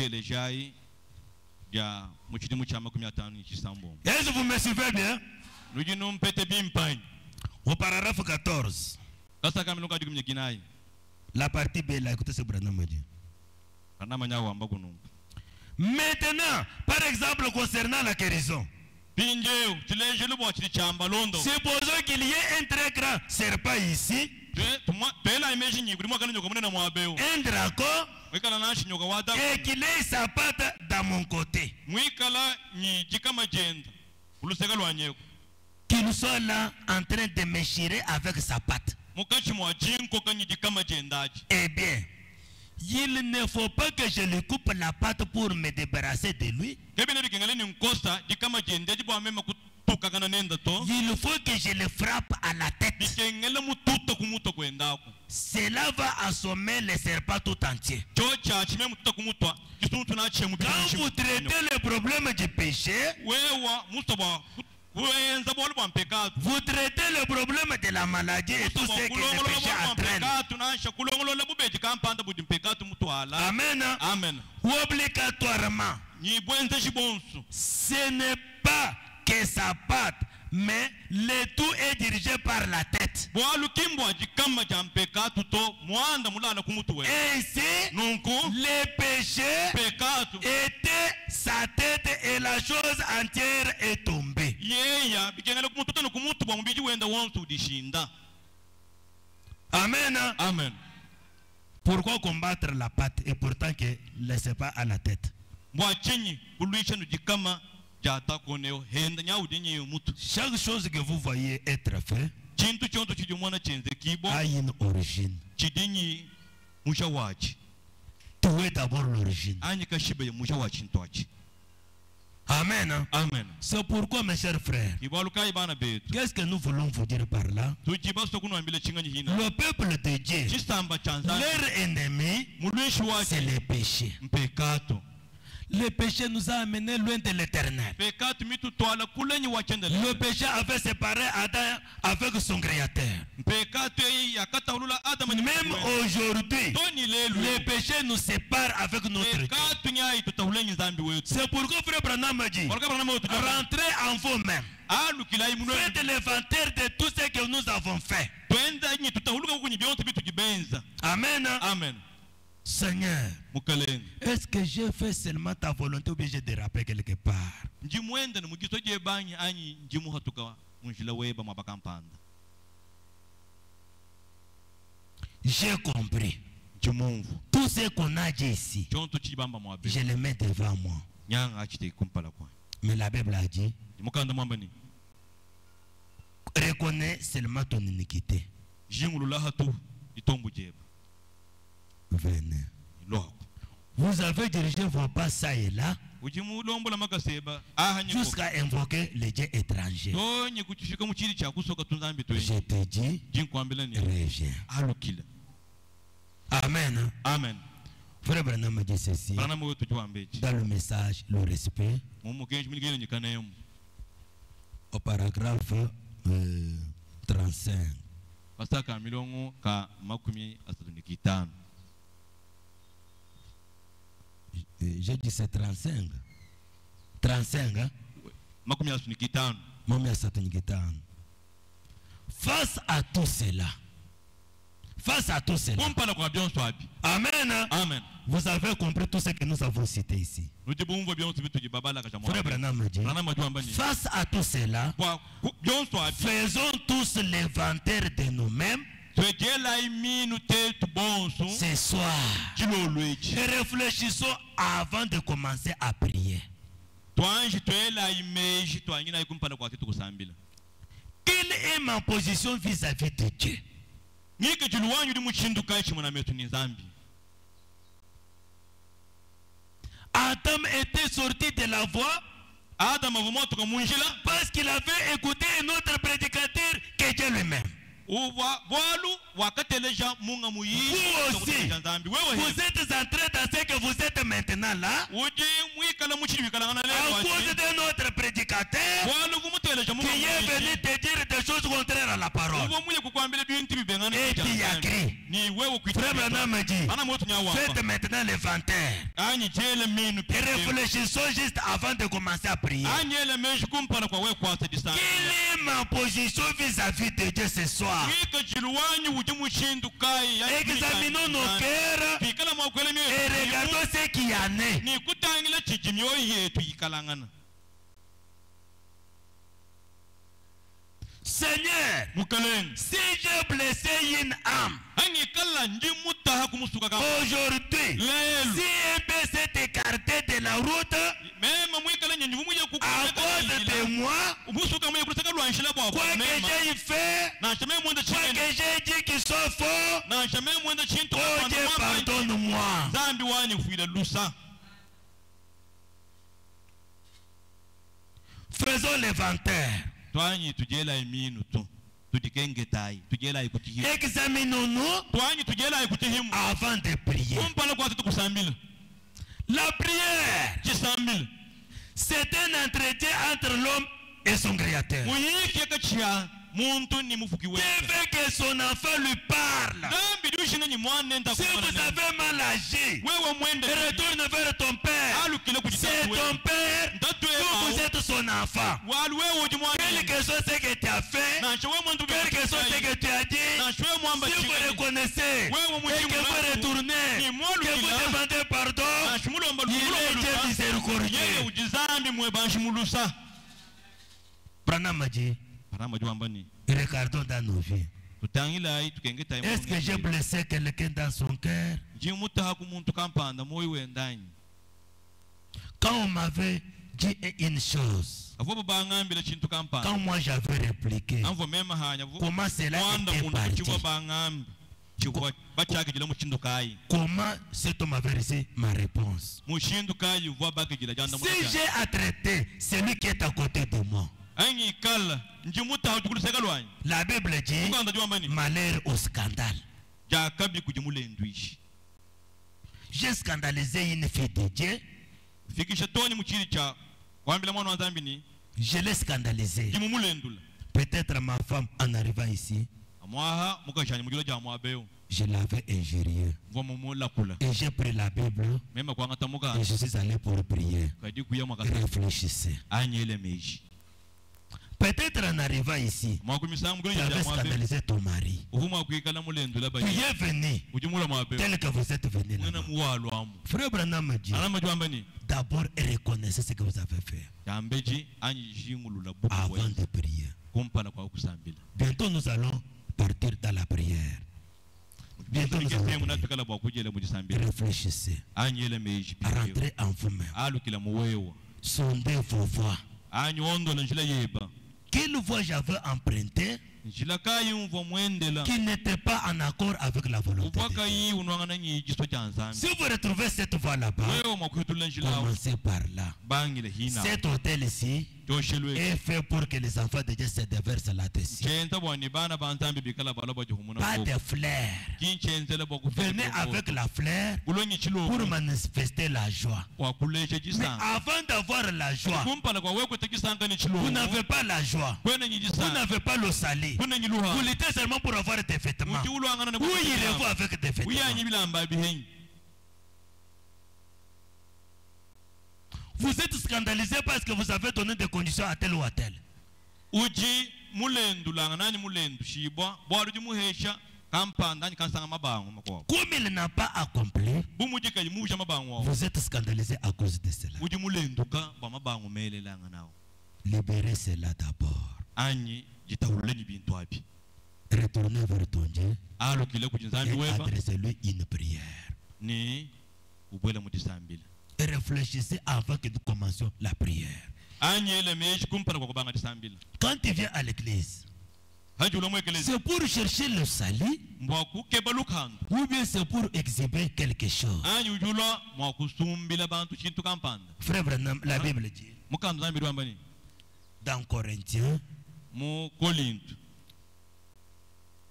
que vous me suivez bien? Au paragraphe 14. La partie B, là, écoutez ce que Branham a dit. Maintenant, par exemple, concernant la guérison. Supposons qu'il y ait un très grand serpent ici. Un dragon. Et qu'il ait sa patte dans mon côté. Qu'il soit là en train de me chirer avec sa patte. Eh bien, il ne faut pas que je lui coupe la patte pour me débarrasser de lui. Il faut que je le frappe à la tête. Cela va assommer le serpent tout entier. Quand vous traitez le problème du péché, vous traitez le problème de la maladie et tout ce que le péché entraîne. Amen. Amen. Obligatoirement, ce n'est pas que sa patte, mais le tout est dirigé par la tête. Et ici, le péché était sa tête et la chose entière est tombée. Amen. Amen. Pourquoi combattre la patte et pourtant que laissez pas à la tête? Chaque chose que vous voyez être fait a une origine. Tout est d'abord l'origine. Amen. Amen. C'est pourquoi, mes chers frères, qu'est-ce que nous voulons vous dire par là? Le peuple de Dieu, leur ennemi, c'est le péché. Le péché nous a amenés loin de l'éternel. Le péché avait séparé Adam avec son créateur. Même aujourd'hui, le péché nous sépare avec notre Dieu. C'est pourquoi frère Branham a dit, rentrez en vous-même. Faites l'inventaire de tout ce que nous avons fait. Amen. Amen. Seigneur, est-ce que j'ai fait seulement ta volonté ou bien j'ai dérapé quelque part? J'ai compris. Tout ce qu'on a dit ici, je le mets devant moi. Mais la Bible a dit, reconnais seulement ton iniquité. Venez. Vous avez dirigé vos pas ça et là jusqu'à invoquer les dieux étrangers. Je te dis, reviens. Amen. Amen. Frère Branham me dit ceci dans le message, le respect, au paragraphe 35. J'ai dit c'est 35. 35, hein? Face à tout cela. Amen. Amen. Vous avez compris tout ce que nous avons cité ici. Frère Branham me dit, face à tout cela, faisons tous l'inventaire de nous-mêmes ce soir et réfléchissons avant de commencer à prier. Quelle est ma position vis-à-vis de Dieu? Adam était sorti de la voie parce qu'il avait écouté un autre prédicateur que Dieu lui-même. Vous aussi, vous êtes entré dans ce que vous êtes maintenant là, à cause d'un autre prédicateur qui est venu te dire des des choses contraires à la parole. Et tu y as écrit. Frère Branham me dit, faites maintenant l'inventaire. Et réfléchissons juste avant de commencer à prier. Quelle est ma position vis-à-vis de Dieu ce soir? Examinons nos cœurs et regardons ce qui y en est. Seigneur, si j'ai blessé une âme aujourd'hui, si elle peut s'être écartée de la route à cause de moi, quoi que j'ai fait, quoi que j'ai dit qu'ils sont faux, oh Dieu, pardonne-moi. Faisons l'inventaire. Examinons-nous avant de prier. La prière, c'est un entretien entre l'homme et son créateur. Dieu veut que son enfant lui parle. Si vous avez mal agi, retourne vers ton père. C'est ton père, vous êtes son enfant. Quel que soit ce que tu as fait, quel que soit ce que tu as dit, si vous reconnaissez et que vous retournez, que vous demandez pardon, il est Dieu miséricordieux. Branham m'a dit, regardons dans nos vies. Est-ce que j'ai blessé quelqu'un dans son cœur? Quand on m'avait dit une chose, quand moi j'avais répliqué, comment cela était parti? Comment cet homme avait reçu ma réponse? Si j'ai à traiter celui qui est à côté de moi, la Bible dit malheur au scandale. J'ai scandalisé une fille de Dieu. Je l'ai scandalisé. Peut-être ma femme en arrivant ici, je l'avais injurié. Et j'ai pris la Bible et je suis allé pour prier. Réfléchissez. Peut-être en arrivant ici, tu avais scandalisé ton mari. Tu es venu tel que vous êtes venu là. Frère Branham me dit, d'abord reconnaissez ce que vous avez fait avant de prier. Bientôt nous allons partir dans la prière. Bientôt nous allons prier. Réfléchissez. Rentrez en vous-même. Sondez vos voies. Quelle voie j'avais empruntée qui n'était pas en accord avec la volonté de Dieu. Si vous retrouvez cette voie là-bas, commencez par là. Cet hôtel ici est fait pour que les enfants de Dieu se déversent là-dessus. Pas de fleurs. Venez avec la fleur pour manifester la joie. Mais avant d'avoir la joie, vous n'avez pas la joie. Vous n'avez pas le salut. Vous luttez seulement pour avoir des vêtements. Où irez-vous avec des vêtements? Vous êtes scandalisé parce que vous avez donné des conditions à tel ou à tel. Comme il n'a pas accompli, vous êtes scandalisé à cause de cela. Libérez cela d'abord. Retournez vers ton Dieu et adressez-lui une prière. Et réfléchissez avant que nous commencions la prière. Quand tu viens à l'église, c'est pour chercher le salut ou bien c'est pour exhiber quelque chose? Frère Branham, la Bible dit dans Corinthiens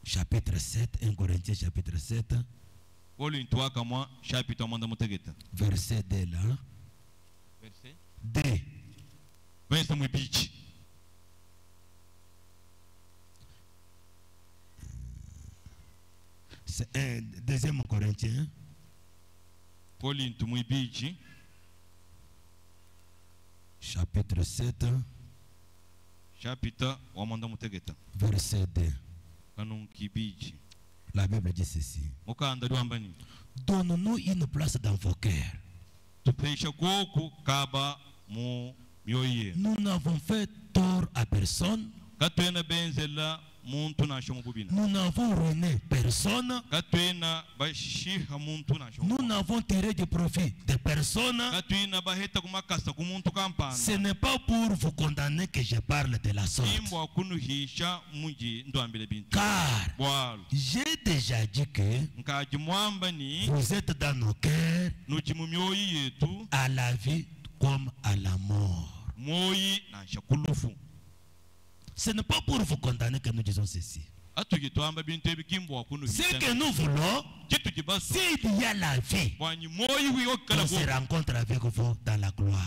chapitre 7, 1 Corinthiens chapitre 7, verset 2 là. C'est 2 Corinthiens. Chapitre 7. Verset 2. La Bible dit ceci. Donne-nous une place dans vos cœurs. Nous n'avons fait tort à personne. Nous n'avons ruiné personne. Nous n'avons tiré du profit de personne. Ce n'est pas pour vous condamner que je parle de la sorte. Car j'ai déjà dit que vous êtes dans nos cœurs à la vie comme à la mort. Ce n'est pas pour vous condamner que nous disons ceci. Ce que nous voulons, s'il y a la vie, on se rencontre avec vous dans la gloire.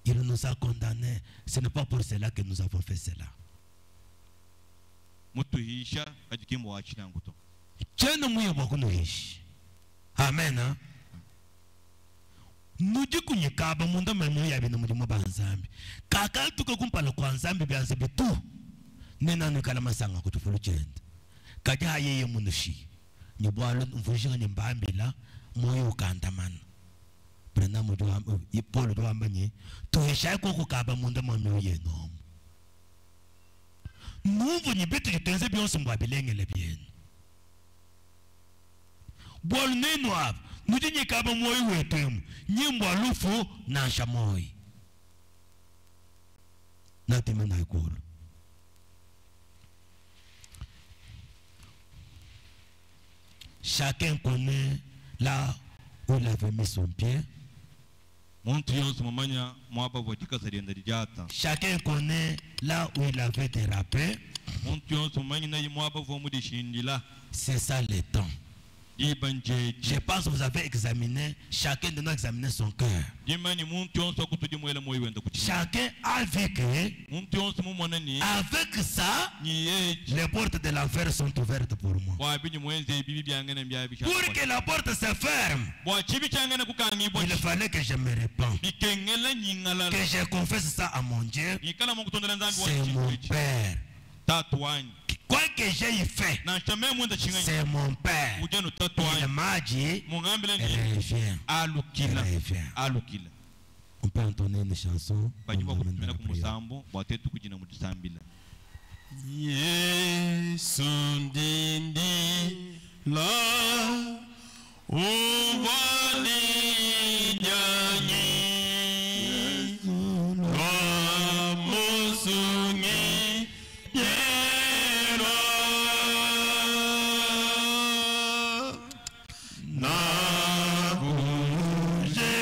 Il nous a condamnés. Ce n'est pas pour cela que nous avons fait cela. Amen. Nous disons que kaba munda manu ya bina mujimo banzambi kaka tuko kumpala kwa nzambi byanze bitu nena nikala masanga kutufulu chenda kaja yeye munushi nyibwalo mvujinga nyambambila moyo ukandamana brenda mujo ipolo do ambanye to hesha ko kaba munda manu ye no nuvu nyibitu yitenze byonse mbwabilengele byenu bol neno ab nudinye kaba moyo wetem nyimbo lufu na shamoi natima na ikolo. Chacun connaît là où il avait mis son pied. Chacun connaît là où il avait dérapé. C'est ça le temps. Je pense que vous avez examiné, chacun de nous a examiné son cœur. Chacun a vu que avec ça, les portes de l'enfer sont ouvertes pour moi. Pour que la porte se ferme, il fallait que je me répande, que je confesse ça à mon Dieu. C'est mon Père. Quoi que j'ai fait, c'est mon Père. Il m'a dit, reviens. On peut entonner une chanson. Yesu ndindi la uvani nyanyi la musungi yera na kujemina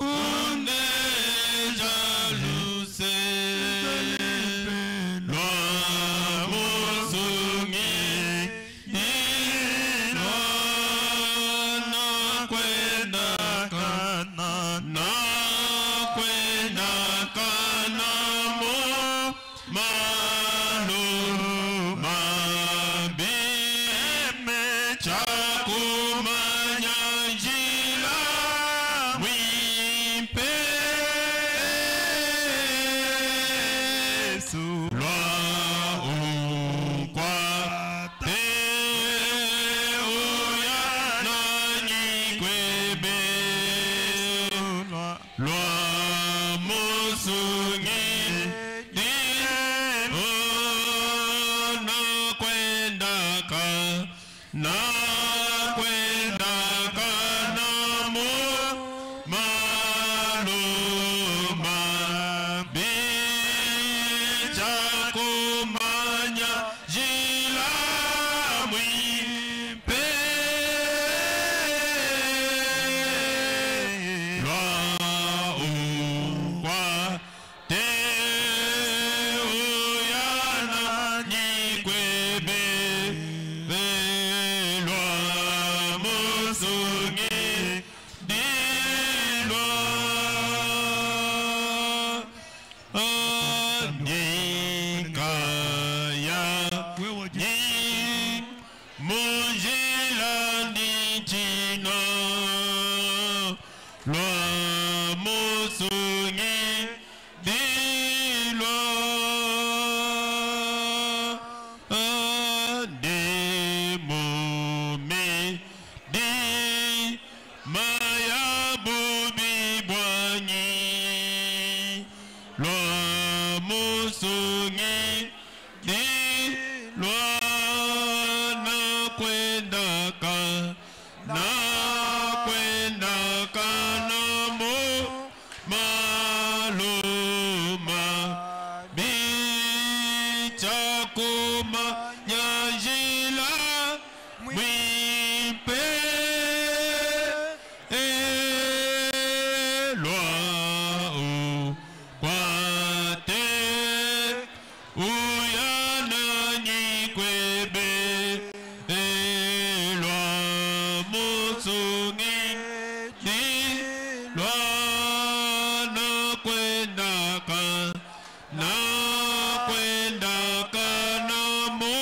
uneja luse na kwenda musungi ni lwana kwendaka na kwendaka na mu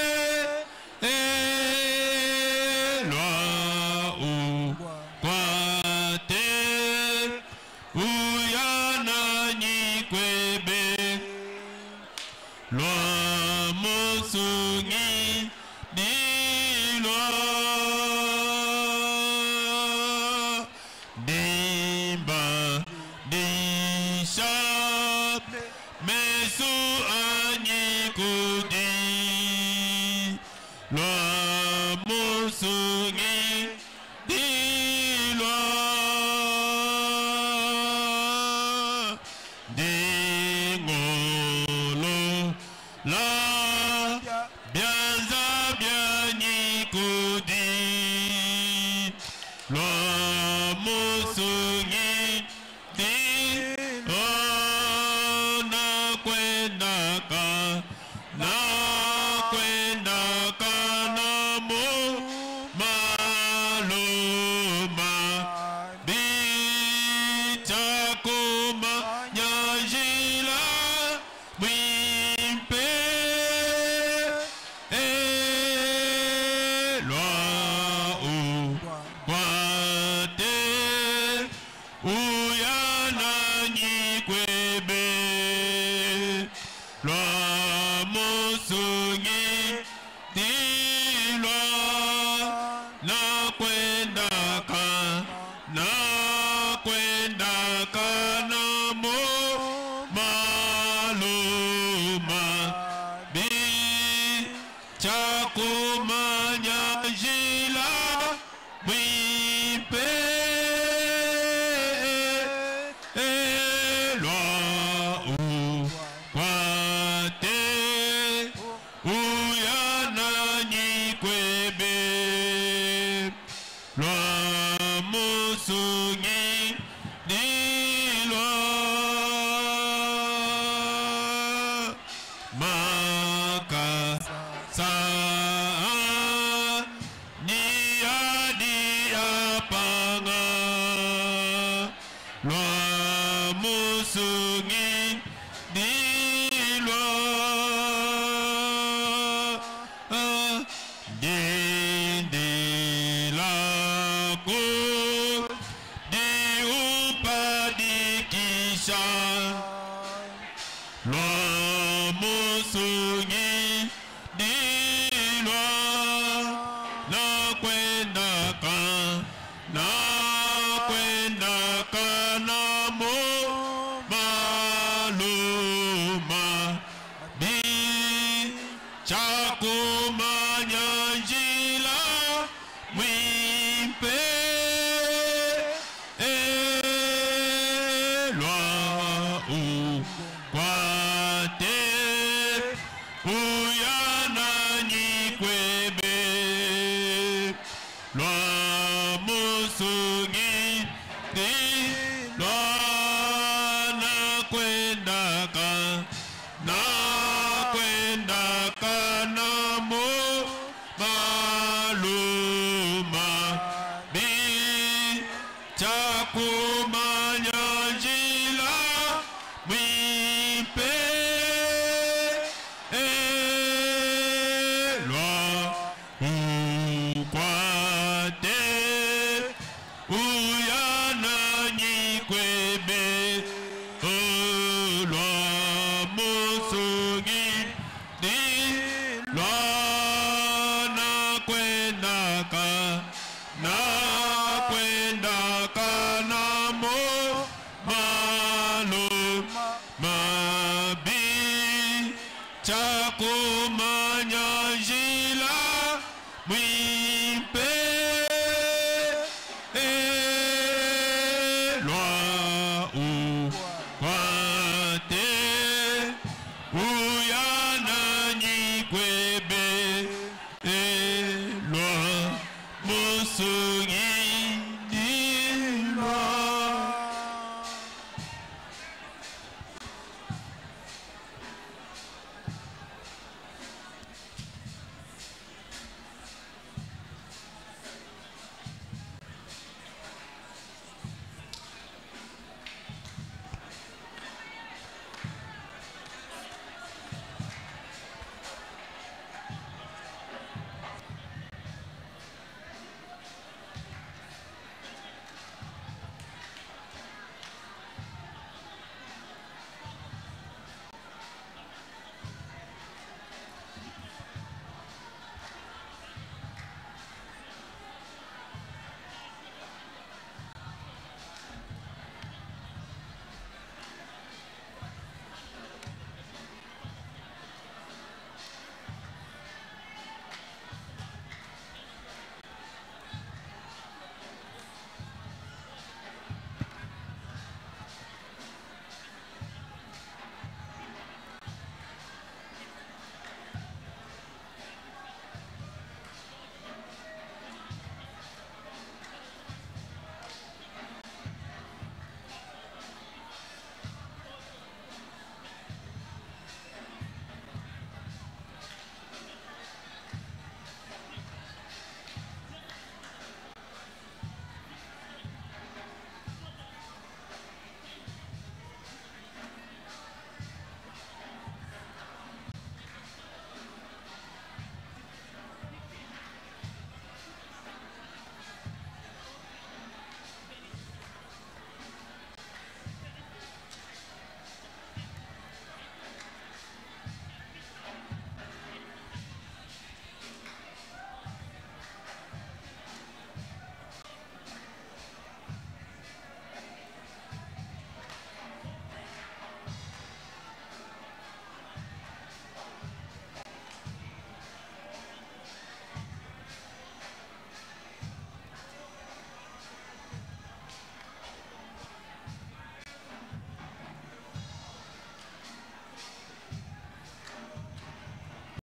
maluma bichakuma nyajila mwimpe Loi